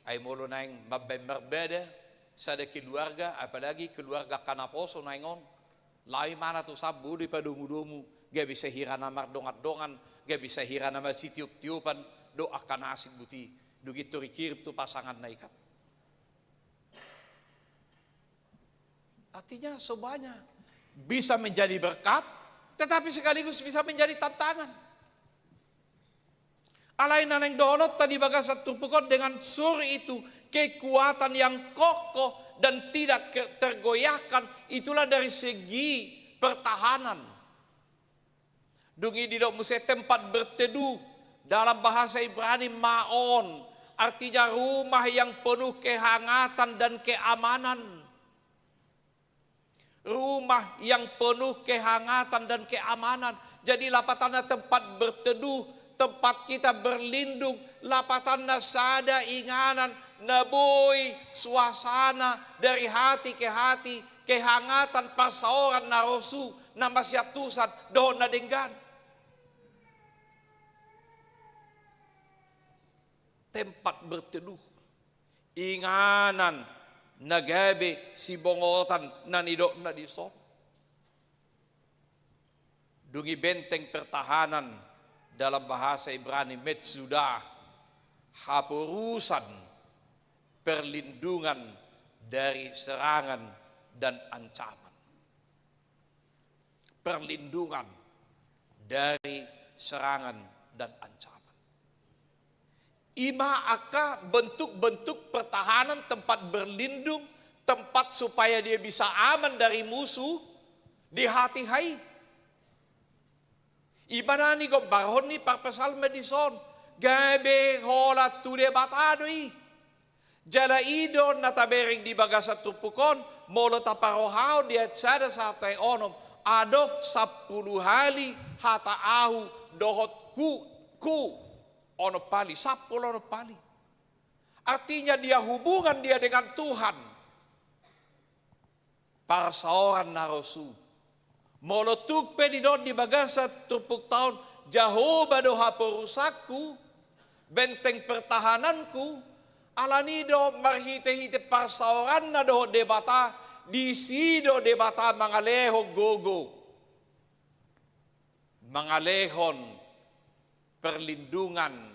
Ay molo naing berbeda sada keluarga, apalagi keluarga kanaposo naingon. Lai mana tu sabu di padumu-dumu, gak bisa hira namar dongat-dongan, gak bisa hira nama si tiup-tiupan, do akan asik buti. Begitu rikirip tu pasangan naikat. Artinya semuanya bisa menjadi berkat, tetapi sekaligus bisa menjadi tantangan. Alai naneng donot tadi bagas satu pukul dengan sur itu kekuatan yang kokoh dan tidak tergoyahkan, itulah dari segi pertahanan. Dungi didok muse tempat berteduh, dalam bahasa Ibrani maon, artinya rumah yang penuh kehangatan dan keamanan. Rumah yang penuh kehangatan dan keamanan. Jadi lapatana tempat berteduh, tempat kita berlindung, lapatana sada inganan, naboy suasana dari hati ke hati, kehangatan pasaoran na rosu, na masyatusan, doon na denggan. Tempat berteduh, inganan, nagabi si bongotan nanidok na dison. Dungi benteng pertahanan dalam bahasa Ibrani metsudah, hapurusan perlindungan dari serangan dan ancaman. Perlindungan dari serangan dan ancaman. Ima aka bentuk-bentuk pertahanan, tempat berlindung, tempat supaya dia bisa aman dari musuh di hati hai. Ibanani go barhon ni parpasal medison gabe hola tude batadoi jala idon natabering di bagasat tupukon molo taparohao dia sada sa tay onom adok 10 hali hata ahu dohot ku ono pali 10 ono pali. Artinya dia hubungan dia dengan Tuhan. Para seorang narosu molotuk pedidon di bagasa tupuk tahun Jehovah doha perusakku, benteng pertahananku, alanido marhite-hite parsaoran na doho debata, disido debata mangaleho gogo. Mangalehon perlindungan,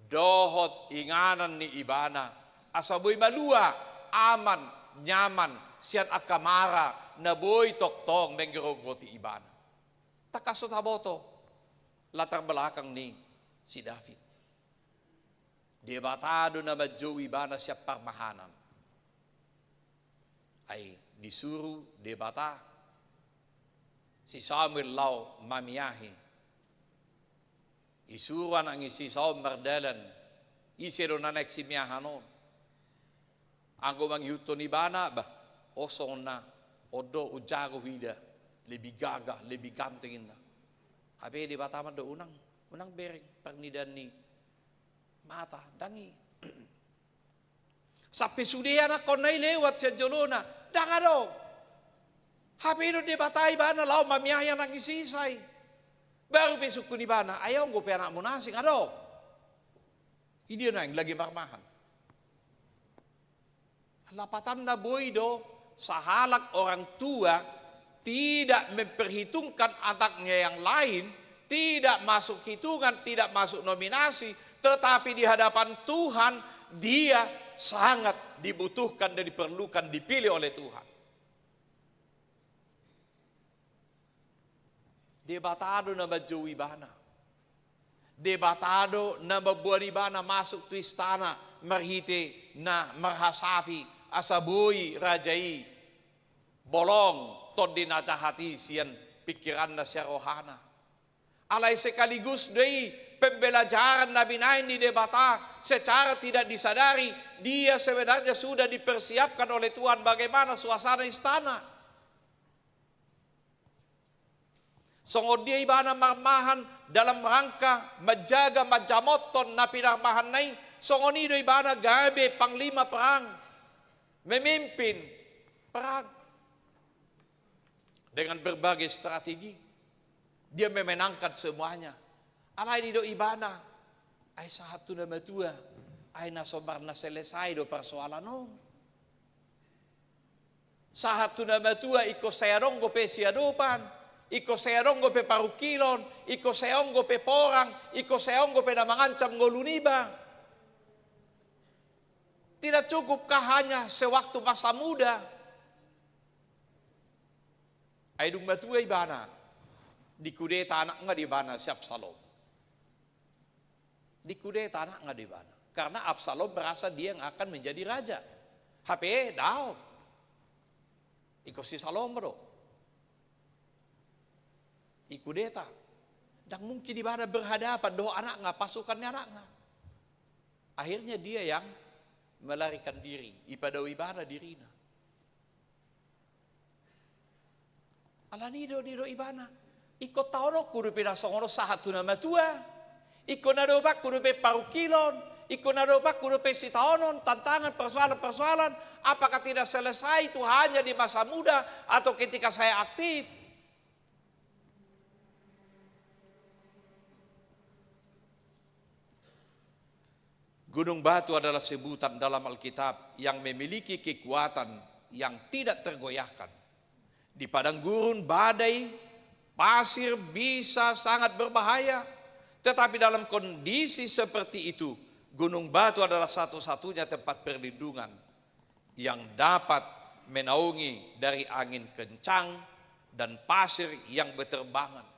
dohot inganan ni ibana, asaboy malua, aman, nyaman, siat akamara, naboy toktong menggirogoti ibana. Takasot haboto latar belakang ni si David. debatado na medyo ibana siya parmahanan. Ay disuruh debata si Samuel Lau mamiyahi. Isuruan ang isi Saul Mardalan, isiro na nagsimiyahan noon. Ang gumang yuto ni bana ba, osong na, odo ujago hida, lebih gagah, lebih gantengin na. Abi di bataman do unang bereng pernidan ni mata dangi. Sampai sudihan ako na lewat sa jolona, danga do. Habi do di batay bana lau mamiyaya ng isisay. Baru besok ko ni bana, ayaw ko pera mo nasing ado. Hindi na yung lagi marmahan. Lapatan na boy do, sa halak orang tua, tidak memperhitungkan anaknya yang lain, tidak masuk hitungan, tidak masuk nominasi, tetapi di hadapan Tuhan, dia sangat dibutuhkan dan diperlukan, dipilih oleh Tuhan. Debatado na medyo ibana. Debatado na mabuan ibana masuk tu istana, marhite na marhasapi, asaboy, rajai, bolong, ton dinajahati siyan pikiran na siya rohana. Alay sekaligus dari pembelajaran na binain di debata, secara tidak disadari, dia sebenarnya sudah dipersiapkan oleh Tuhan bagaimana suasana istana. Songod dia ibana marmahan dalam rangka menjaga majamoton na pinarmahan nai. Songod nido ibana gabe panglima perang, memimpin perang dengan berbagai strategi. Dia memenangkan semuanya. Alay nido ibana ay satu nama tua ay nasobar na selesai do persoalan no. Satu nama tua iko sayarong go pe siadopan. Iko seongo pe parukilon, iko seongo pe porang, iko seongo pe na mengancam ngoluniba. Tidak cukupkah hanya sewaktu masa muda? Aidung matua ibana, dikudeta anak nga di bana si Absalom. Dikudeta anak nga di bana. Karena Absalom merasa dia yang akan menjadi raja. HP daw. Iko si Salomo ikudeta. Dan mungkin di mana berhadapan doa anak nga, pasukannya anak nga. Akhirnya dia yang melarikan diri. Ipadau ibana dirina. Alanido nido ibana. Iko taono kudu pinasongono sahatu nama tua. Iko nadobak kudu pe parukilon. Iko nadobak kudu pe sitaonon. Tantangan, persoalan-persoalan. Apakah tidak selesai itu hanya di masa muda atau ketika saya aktif? Gunung Batu adalah sebutan dalam Alkitab yang memiliki kekuatan yang tidak tergoyahkan. Di padang gurun, badai, pasir bisa sangat berbahaya. Tetapi dalam kondisi seperti itu, Gunung Batu adalah satu-satunya tempat perlindungan yang dapat menaungi dari angin kencang dan pasir yang berterbangan.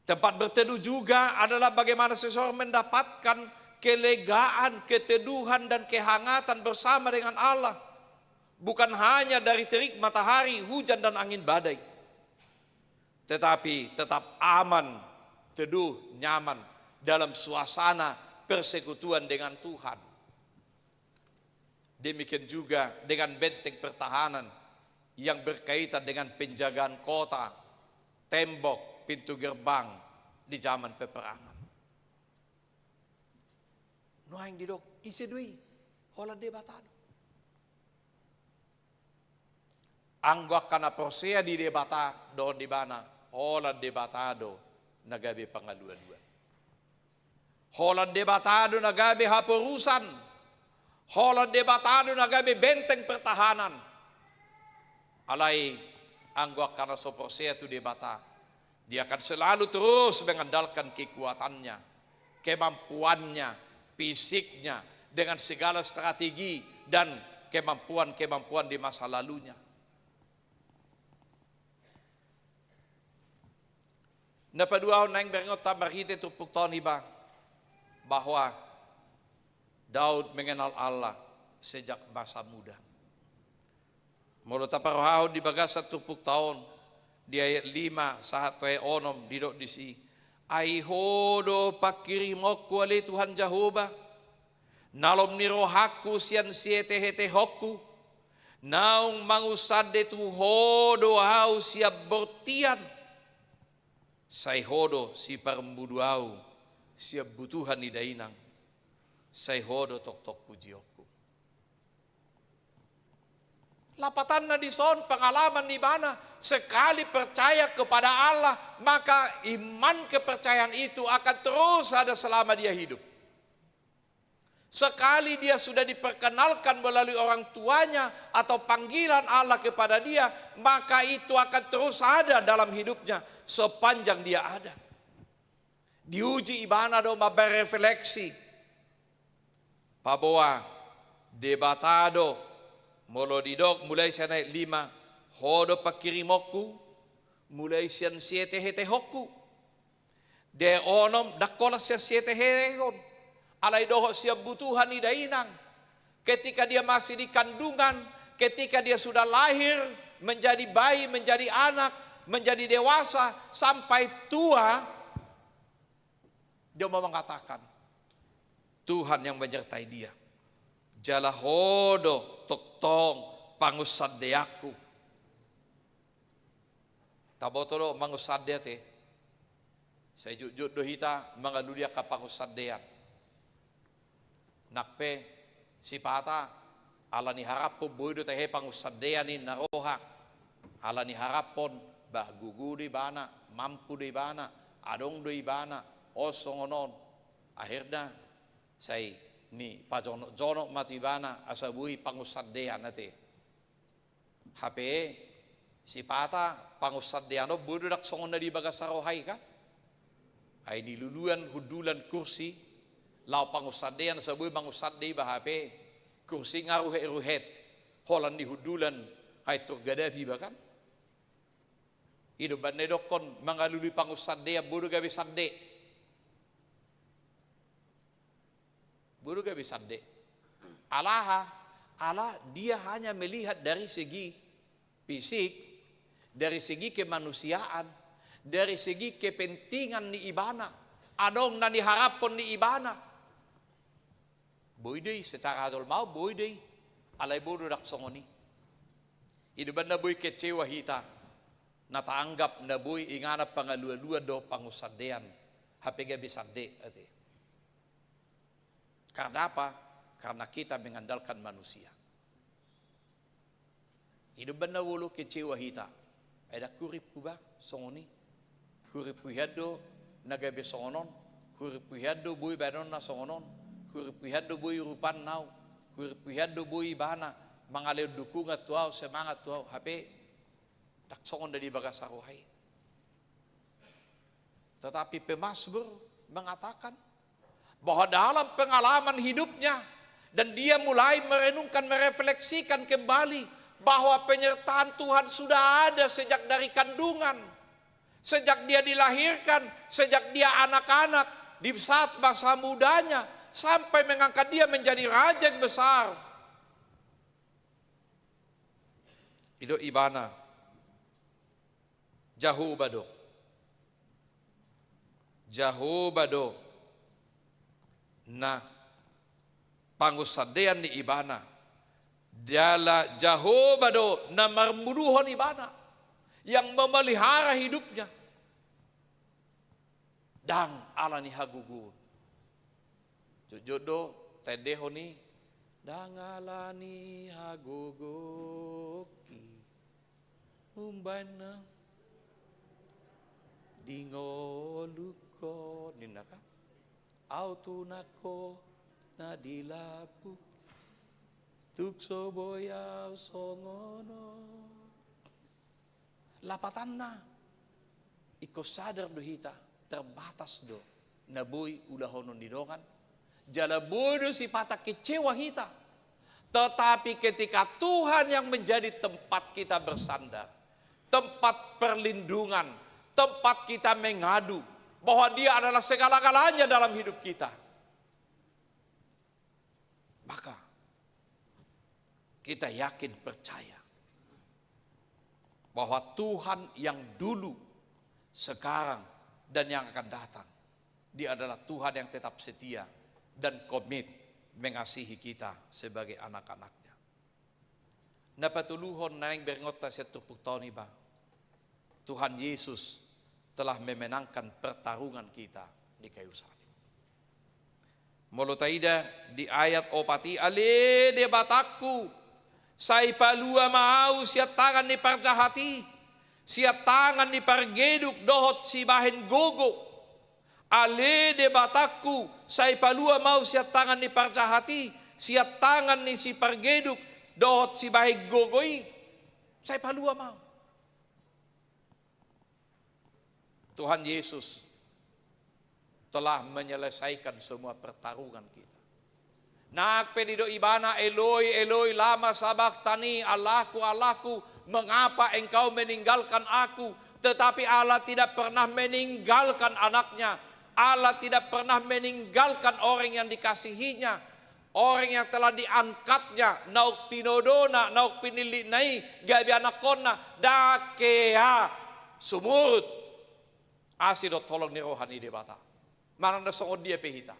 Tempat berteduh juga adalah bagaimana seseorang mendapatkan kelegaan, keteduhan, dan kehangatan bersama dengan Allah. Bukan hanya dari terik matahari, hujan, dan angin badai. Tetapi tetap aman, teduh, nyaman dalam suasana persekutuan dengan Tuhan. Demikian juga dengan benteng pertahanan yang berkaitan dengan penjagaan kota, tembok, pintu gerbang di zaman peperangan. Nuaing didok isidui hola debatado. Anggak kana prosea di debata don di bana hola debatado nagabe pangaluan-luan. Hola debatado nagabe hapurusan. Hola debatado nagabe benteng pertahanan. Alay anggak kana so prosea tu debata. Dia akan selalu terus mengandalkan kekuatannya, kemampuannya, fisiknya, dengan segala strategi dan kemampuan-kemampuan di masa lalunya. Napadua nang beringot tamarite tupuk tahun iba. bahwa Daud mengenal Allah sejak masa muda. Mula taparohaw di bagas 30 tahun, di ayat 5 saat tuay onom didok disi, ay hodo pakirimokku ali Tuhan Jehovah, nalom ni rohaku sian siete hete hokku, naung mangusade tu hodo hau siap bortian, say hodo si parembuduau siap butuhan ni dainang, say hodo tok-tok pujiokku. Lapatan na di son pengalaman di mana sekali percaya kepada Allah, maka iman kepercayaan itu akan terus ada selama dia hidup. Sekali dia sudah diperkenalkan melalui orang tuanya atau panggilan Allah kepada dia, maka itu akan terus ada dalam hidupnya sepanjang dia ada. Diuji ibana do maberefleksi, paboa debatado, molo didok mulai siya naik 5, hodo pakirimokku, mulai siya 7 hete hokku. De onom dakola siya 7 hehon, alay doho siya butuhan ni dainang. Ketika dia masih di kandungan, ketika dia sudah lahir, menjadi bayi, menjadi anak, menjadi dewasa, sampai tua, dia mau mengatakan, Tuhan yang menyertai dia. Jala hodo toktong pangusadeaku. Tabotoro mangusade te. Saya jujur dohita mangalulia ka pangusadean. Nakpe si pata ala ni harap po boydo tehe pangusadean ni naroha. Ala ni harapon bah gugu di bana, mampu di bana, adong di bana, osongonon. Akhirnya saya ni pajono matibana asabui pangusadean nate. HP si pata pangusadeano budak songon na di bagasarohay ka. Ay niluluan hudulan kursi lau pangusadean asabui pangusade ba HP kursi ngaruhe-ruhet holan di hudulan ay turgadapi bakan. Ido banedokon mangalului pangusadean budak gabi sade. Buru gak bisa dek. Allah dia hanya melihat dari segi fisik, dari segi kemanusiaan, dari segi kepentingan ni ibana, adong na diharapon ni ibana. Boy day secara adol mau boy day, alay bodo dak songoni. Iduban na boy kecewa hita, nataanggap na boy inganap pangalua-lua do pangusadean, hape gak bisa dek ati. Karena apa? Karena kita mengandalkan manusia. Hidup benda wulu kecewa hita. Ada kurip kuba songoni. Kurip pihado nagabe songonon. Kurip pihado boy banon na songonon. Kurip pihado boy rupan nau. Kurip pihado boy bana. Mangaleo dukungan tuaw, semangat tuaw. Hape tak songon dari bagasarohay. Tetapi pemasmur mengatakan bahwa dalam pengalaman hidupnya dan dia mulai merenungkan, merefleksikan kembali bahwa penyertaan Tuhan sudah ada sejak dari kandungan, sejak dia dilahirkan, sejak dia anak-anak, di saat masa mudanya, sampai mengangkat dia menjadi raja yang besar. Itu ibana Jahubado na pangusadean ni ibana diala Jahobado na marmuduhon ibana yang memelihara hidupnya dan ala ni hagugun jodoh tedeho ni dang ala ni hagugoki umbana dingoluko ninaka autunako na dilapu tukso boyaw songono lapatan na iko sadar do hita terbatas do naboy ulahonon didongan jala bodo si patak kecewa hita, tetapi ketika Tuhan yang menjadi tempat kita bersandar, tempat perlindungan, tempat kita mengadu bahwa dia adalah segala-galanya dalam hidup kita, kita yakin percaya bahwa Tuhan yang dulu, sekarang, dan yang akan datang, Dia adalah Tuhan yang tetap setia dan komit mengasihi kita sebagai anak-anaknya. Napatuluhon na yang beringot sa tupuk taon iba, Tuhan Yesus telah memenangkan pertarungan kita di kayu salib. Molotaida di ayat opati, ale de batakku, say palua mau siya tangan ni parjahati, siya tangan ni pargeduk dohot si bahin gogo. Ale de batakku, say palua mau siya tangan ni parjahati, siya tangan ni si pargeduk dohot si bahin gogoy. Say palua mau. Tuhan Yesus telah menyelesaikan semua pertarungan kita. Nakpedido ibana Eloi Eloi lama sabaktani, Allahku Allahku mengapa engkau meninggalkan aku? Tetapi Allah tidak pernah meninggalkan anaknya. Allah tidak pernah meninggalkan orang yang dikasihinya, orang yang telah diangkatnya. Nauk tinodona, nauk pinilinai, gabi anakona, dakea sumurut asidot tolong ni rohani debata. Mana nasongod dia pehita.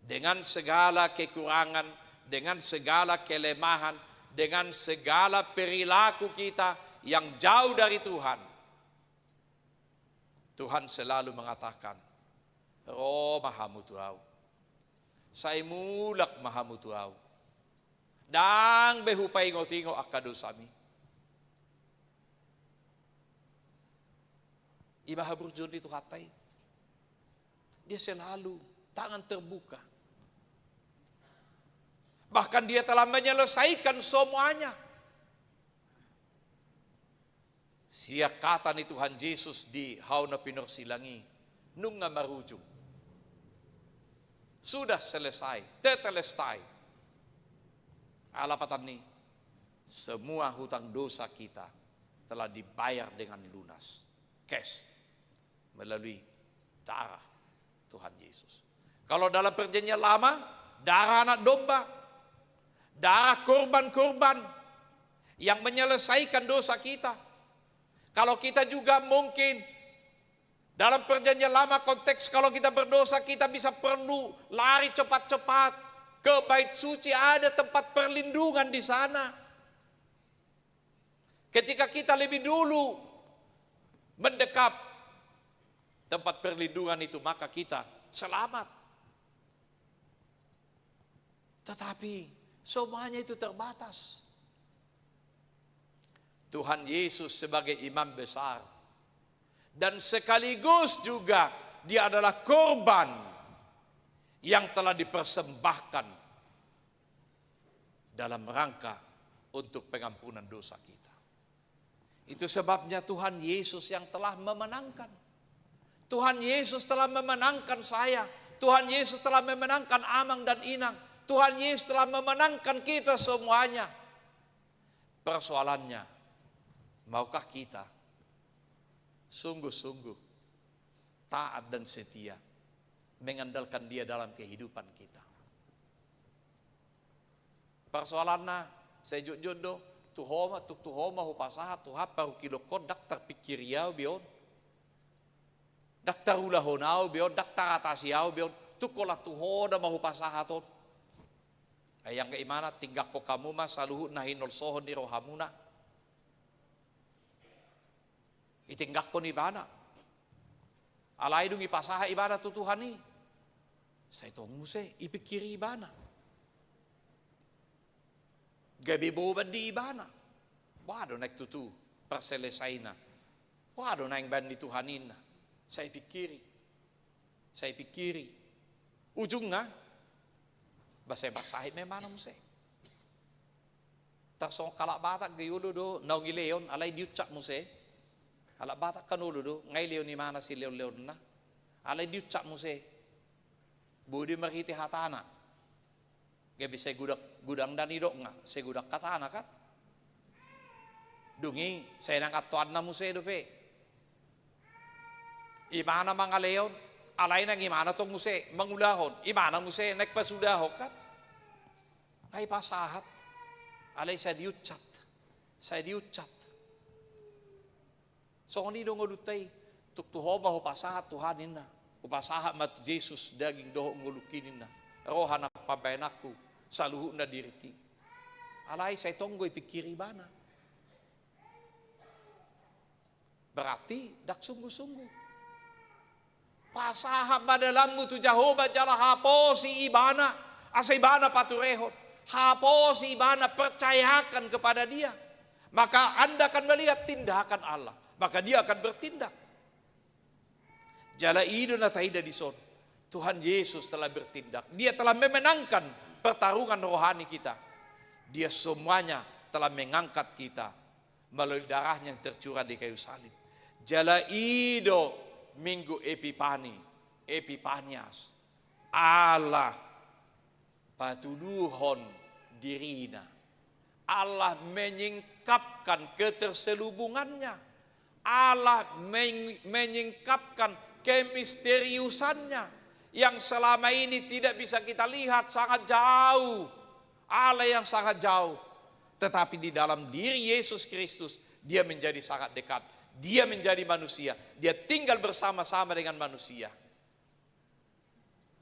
Dengan segala kekurangan, dengan segala kelemahan, dengan segala perilaku kita yang jauh dari Tuhan, Tuhan selalu mengatakan, "Roh mahamutuau, saya mulak mahamutuau, dang behupay ngotingo akadosami." Ibahaburjun itu hatay. Dia selalu tangan terbuka. Bahkan dia telah menyelesaikan semuanya. Siya kata ni Tuhan Yesus di hauna pinorsilangi, nung nga marujung. Sudah selesai, tetelestai. Alapatan ni, semua hutang dosa kita telah dibayar dengan lunas. Cash. Melalui darah Tuhan Yesus. Kalau dalam perjanjian lama, darah anak domba, darah korban-korban yang menyelesaikan dosa kita. Kalau kita juga mungkin dalam perjanjian lama konteks kalau kita berdosa, kita bisa perlu lari cepat-cepat ke bait suci, ada tempat perlindungan di sana. Ketika kita lebih dulu mendekap tempat perlindungan itu, maka kita selamat. Tetapi semuanya itu terbatas. Tuhan Yesus sebagai imam besar dan sekaligus juga dia adalah korban yang telah dipersembahkan dalam rangka untuk pengampunan dosa kita. Itu sebabnya Tuhan Yesus yang telah memenangkan. Tuhan Yesus telah memenangkan saya. Tuhan Yesus telah memenangkan Amang dan Inang. Tuhan Yesus telah memenangkan kita semuanya. Persoalannya, maukah kita sungguh-sungguh taat dan setia mengandalkan Dia dalam kehidupan kita? Persoalannya, saya jodoh tuhoma hupasaha tuha paru kilokod daktar pikiriau bion. Daktar ulahonau bion, daktar atasiau bion, tukola tuhoda mahupasaha ton. Ayang keimana tinggak ko kamu mas saluhu nahinol sohon ni rohamuna. Itinggak ko ni bana. Alay dung ipasaha ibana tutuhani. Sa ito muse ipikiri ibana. Gabi boban di ibana. Wado nagtutu perselesay na. Wado na yung ban ni Tuhanin na. Saya pikiri. Ujung na, basay-basay may manong say. Tasong kalabata gayulo do, naong ileon, alay diutsak mo say. Kalabata kanulo do, ngay leon ni mana si leon na. Alay diutsak mo say. Budi makiti hatana. Gabi say gudang danidok nga, say gudak katana kan. Dungi, say nang katuan na mo say do pe. Imana mga leon, alay nang imana tong muse, mangulahon, imana muse, nagpasudahok kan? Ay pasahat, Alay saya diucat. Saya diucat. So kung nino ngulutay, tuktuhoma hupasaha Tuhanin na. Hupasaha mat Jesus daging doho ngulukinin na. Roha na pabayanaku sa luho na diriti. Alay saya tonggoy pikiri bana. Berarti dak sungguh-sungguh. Pasaha madalam mo tu Jehovah jala hapo si ibana. Asa ibana paturehon. Hapo si ibana percayakan kepada dia. Maka Anda akan melihat tindakan Allah. Maka dia akan bertindak. Jala ido na taida di son. Tuhan Yesus telah bertindak. Dia telah memenangkan pertarungan rohani kita. Dia semuanya telah mengangkat kita melalui darahnya yang tercurah di kayu salib. Jala ido minggu Epipanias. Allah patuduhon dirina. Allah menyingkapkan keterselubungannya. Allah menyingkapkan kemisteriusannya yang selama ini tidak bisa kita lihat, sangat jauh. Allah yang sangat jauh. Tetapi di dalam diri Yesus Kristus, dia menjadi sangat dekat. Dia menjadi manusia. Dia tinggal bersama-sama dengan manusia.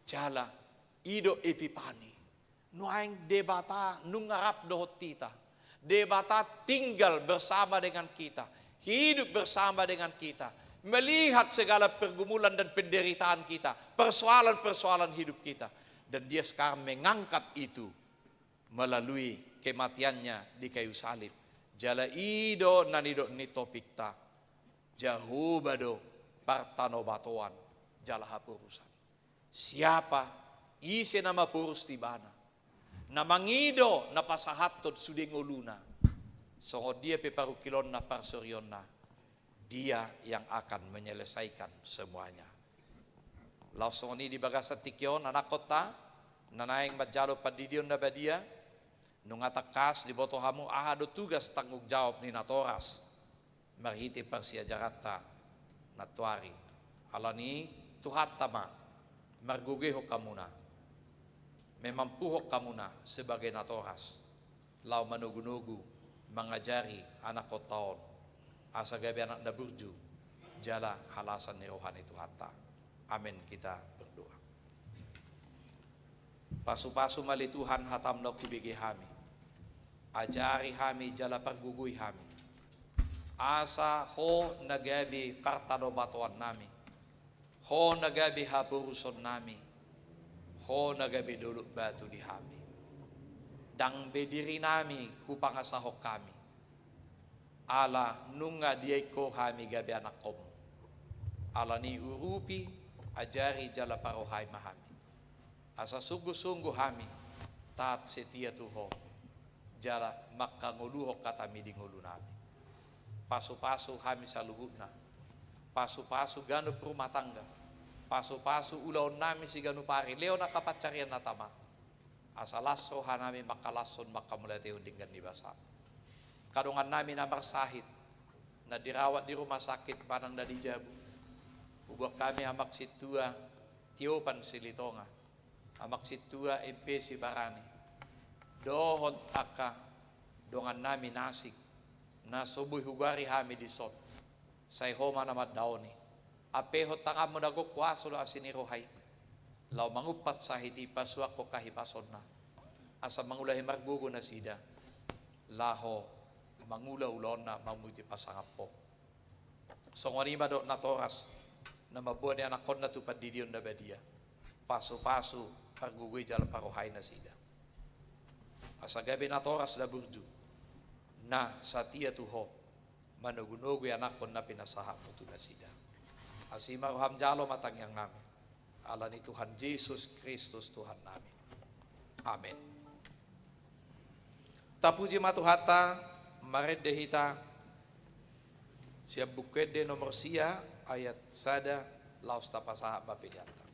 Jala ido Epipani. Nuaing debata nungarap dohot tita. Debata tinggal bersama dengan kita. Hidup bersama dengan kita. Melihat segala pergumulan dan penderitaan kita. Persoalan-persoalan hidup kita. Dan dia sekarang mengangkat itu melalui kematiannya di kayu salib. Jala ido nanido nitopikta. Jahubado partano batoan jala hapurusan. Siapa isi nama purus tibana. Namangido na pasahatot sudengoluna. So dia peparukilon na parsorion na. Dia yang akan menyelesaikan semuanya. Langsung ini di bagasan tikyon anak kota nanaing majalo padidion na badia nung atakas di boto hamu ahado tugas tanggung jawab ni natoras marhiti parsia jarata natwari alani tuhatama margugeho kamuna memampuhok kamuna sebagai natoras lau manugu-nugu mengajari anak kotaon asa gabi anak daburju jala halasan ni rohani tuhata. Amin, kita berdoa. Pasu-pasu mali Tuhan hatam na kubigi hami. Ajari hami jala pergugui hami. Asa ho nagabi partado batuan nami. Ho nagabi hapuruson nami. Ho nagabi duluk batu di hami. Dang bediri nami kupangasahok kami. Ala nunga dieko hami gabi anak om. Ala ni urupi ajari jala parohai mahami. Asa sungguh-sungguh hami taat setia Tuho jala maka nguluhok katami di ngulu nami. Pasu-pasu hami saluhutna. Pasu-pasu ganu rumah tangga. Pasu-pasu ulaon nami si ganu pari. Leo na kapacarian na tama. Asa lasso hanami maka lason maka mulateo dinggan di basa. Kadungan nami na marsahit na dirawat di rumah sakit panang na di Jabu. Ubah kami amak situa tiopan silitonga. Amak situa MP si barani. Dohot aka dongan nami nasik. Na subuh hugari hami di sot. Say homa namat daoni. Apehot takamo dago kuaso lo asini rohay. Lau mangupat sahiti pasuak ko kahipason na. Asa mangulahi margugo na sida. Laho mangula ulon na mamuti pasangapo. So ngarima do natoras. Na mabuan ni anak kon na tupad didion na badia. Paso-paso pargugoy jala parohay na sida. Asa gabi na toras na burju. Na sa tiya Tuho manugunogoy anak kon na pinasaha mo to na sida. Asima roham jalo matangyang namin. Ala ni Tuhan Jesus Kristus Tuhan namin. Amen. Tapuji matuhata maredehita siap bukede nomor sia ayat sada laus tapasaha bapiliata.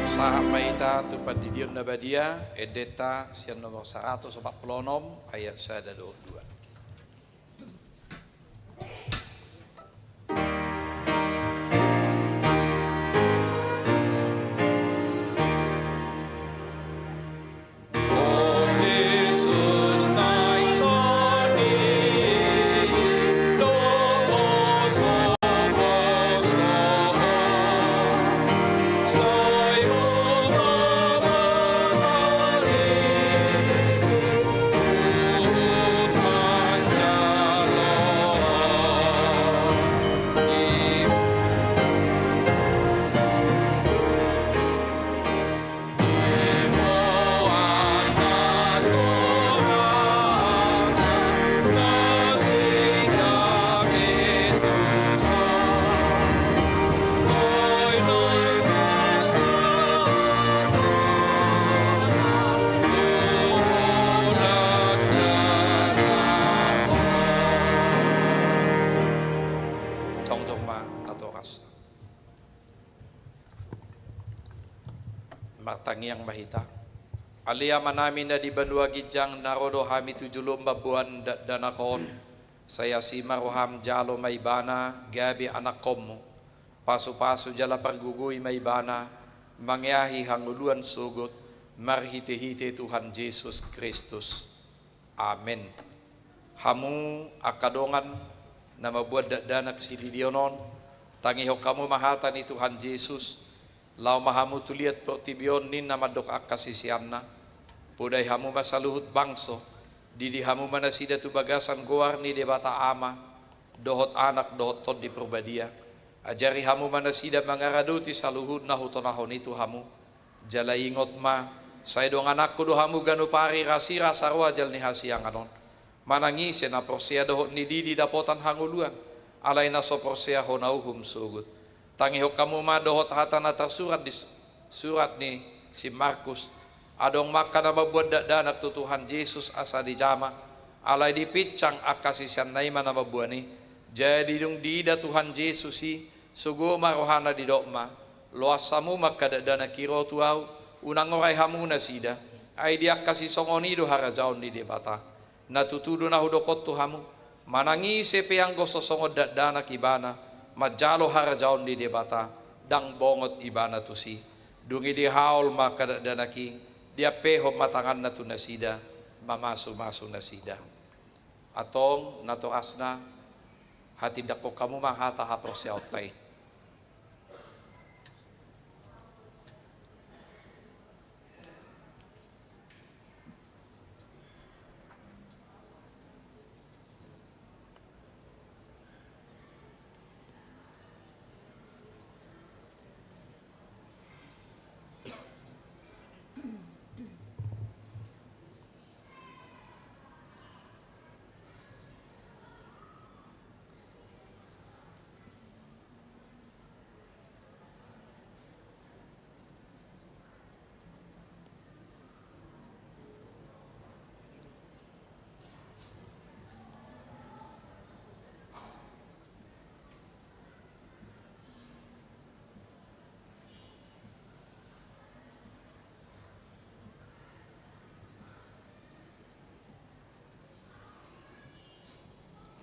Sahat maita tupad di Dion Nabadia, edeta sian nomor 146 ayat 122. Martangiang mahita. Alia manami na di Banua Gijang narodo hami tujulom babuan danakon. Saya si maroham jalo maibana gabi anak komo. Paso-paso jala pergugui maibana. Mangyahi hanguluan sugot. Marhite-hite Tuhan Yesus Kristus. Amen. Hamu akadongan na mabuat danak si Lidionon. Tangiho kamu mahata ni Tuhan Yesus. Lau mahamu tuliat portibion nin na madok akasisianna. Puday hamu masaluhut bangso. Didi hamu manasida tu bagasan goar ni debata ama. Dohot anak dohot tod di perbadia. Ajari hamu manasida mangaraduti saluhut na hutonahon itu hamu. Jala ingot ma. Saya dong anakku do hamu ganupari rasira sarwa jal ni hasiang anon. Manangise na prosea dohot ni didi dapotan hanguluan. Alay na so prosea honauhum sugut. Tangihok kamu madohot hata na tersurat di surat ni si Markus. Adong maka na mabuat danak tu Tuhan Yesus asa di jama. Alay di pitcang akasisian naima na mabuat ni. Jadi dong diida Tuhan Yesus si sugo marohana di dokma. Loasamu makadadana kiro tuau. Unang oray hamu na sida. Ay di akasi songonido harajaon di debata. Natutudo na hudokot tu hamu. Manangise peyanggo sosongod danak ibana. Majalo harajaon di debata dang bongot ibana tu si dungi di haul maka danaki dia peho matangan na tu nasida mamasu-masu nasida atong nato asna hati dako kamu mahata haprosyaotay.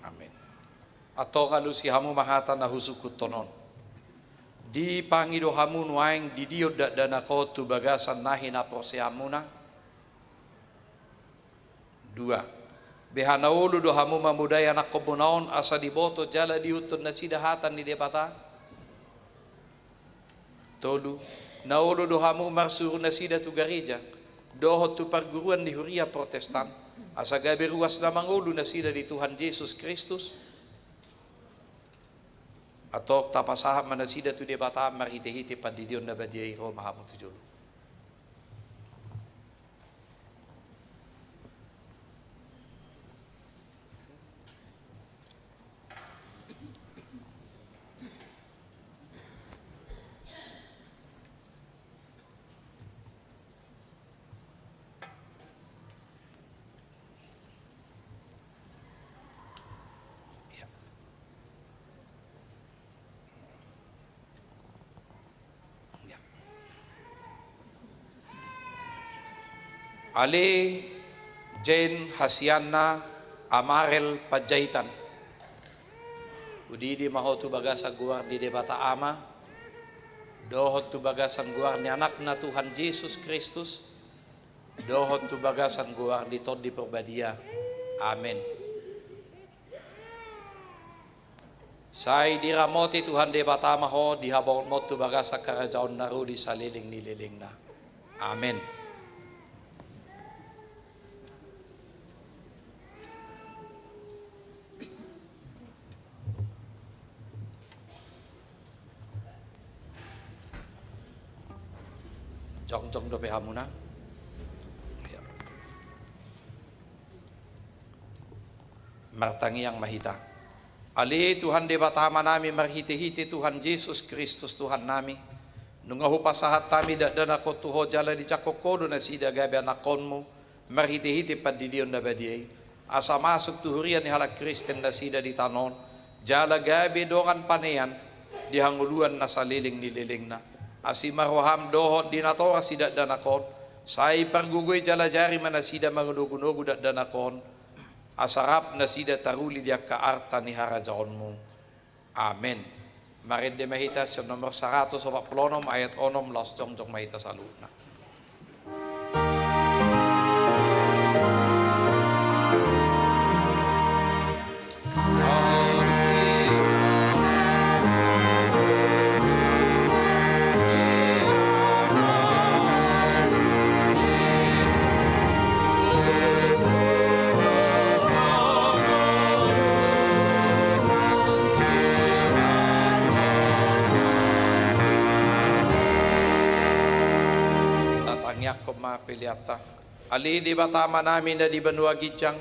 Amin. Ato kalu si hamu mahata na husukut tonon. Di pangido hamu nuaing di dio danako tu bagasan nahi na proseamuna. 2. Behanaulu do hamu mamudaya na kobunaon asa diboto jala diutun na sidahatan ni depata. 3. Naulu do hamu marsuru na sida tu gereja. Dohot tu perguruan di Huria Protestan. Asa gabi ruas na mangulu na sida di Tuhan Yesus Kristus. Atok tapasahap manasida tu debata marhite-hite padidion na badiay ro mahamu tujulu. Ali Jane Hasiana Amarel Pajaitan. Udidi maho tu bagasa guar di debata ama. Dohot tu bagasan guar ni anak na Tuhan Yesus Kristus. Dohot tu bagasan guar di tod di perbadia. Amin. Sai diramoti Tuhan debata maho dihabon mo tu bagasa karajaon naru di saliling nililing na. Amin. Jong-jong dope hamuna. Martangi yang mahita. Ali Tuhan debatama nami marhiti-hiti Tuhan Yesus Kristus Tuhan nami. Nungahu pasahat tami dana ko tuho jala di cakokodo na sida gabe anakonmu. Marhiti-hiti padidion na badiay. Asa masuk tuhurian ni halak Kristen na sida di tanon. Jala gabe dongan panean. Dihanguluan na saliling nililing na. Asi marwaham dohot dinatora sida danakon. Sai pargugoy jala jari mana sida mangunugunugu danakon. Asarap na sida taruli dia ka arta ni harajaonmu. Amen. Marid de mahita sa nomor 100 ayat 6 los jong mahita saluna. Yakob mapiliata. Ali di batama namin na di banua gijang.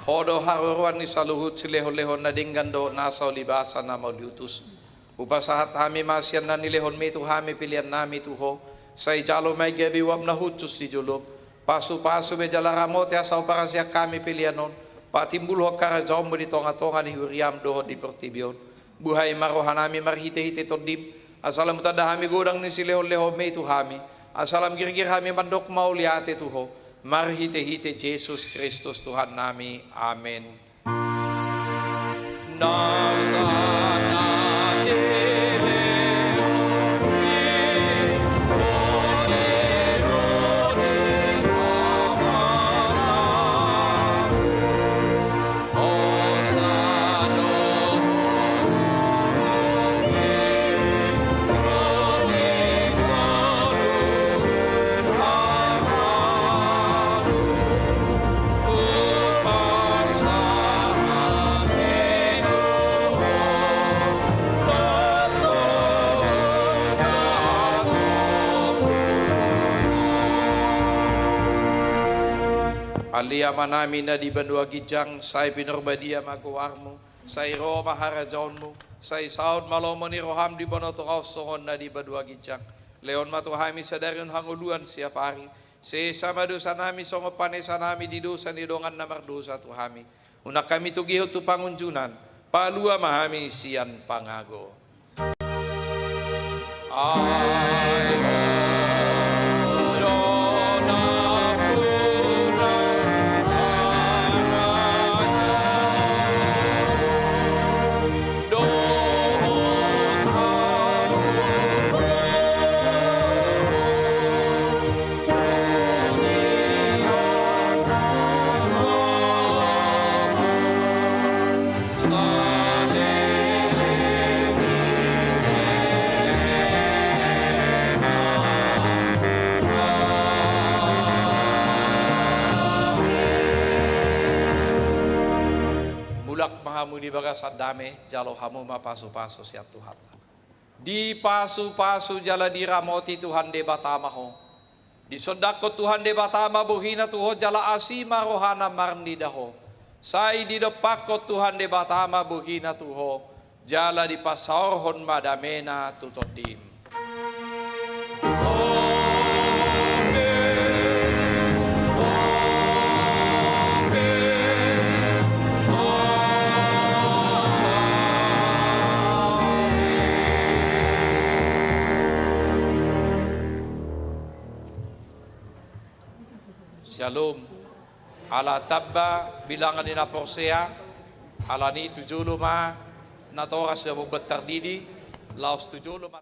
Hodo haruruan ni saluhut silehon-lehon na dinggando nasaw libasa na mauliutus. Upasahat hami masyan na nilehon may tuhami pilihan nami tuho. Sa ijalo may gabi wam na hutus di julub. Pasu-pasu may jalaramote asaw para siya kami pilihanon. Patimbulho karajaw mo di tonga-tonga ni Huriam doho di Portibion. Buhay marohan nami marhite-hite tondip. Asalam tadahami gudang ni silehon-lehon may tuhami. Asalam girgir kami mandok mauliate tuho. Marhite-hite Jesus Kristus Tuhan nami. Amen. Alia manami na di banua gijang, say pinurbadia maguwarmo, say Roma harajaonmo, say saud malomo ni roham di banoto kausongon na di banua gijang. Leon matuhami sa darion hanguluan siya pari, si sama dosa nami songo panesa nami di dosa ni dongan na mardosa tuhami. Una kami tugihot tu pangunjunan, palua mahami siyan pangago. Hamu di bagasat dame jalo hamu mapasu-pasu siap Tuhan. Di pasu-pasu jala diramoti Tuhan de batama ho. Di sodako Tuhan de batama buhina tuho jala asima rohana marni daho. Sai di depako Tuhan de batama buhina tuho jala di pasahorhon madamena tutodim. Shalom. Ala tabba bilangan ni na porsea, ala ni tujuluma, natoras na mong batardidi, laos tujuluma.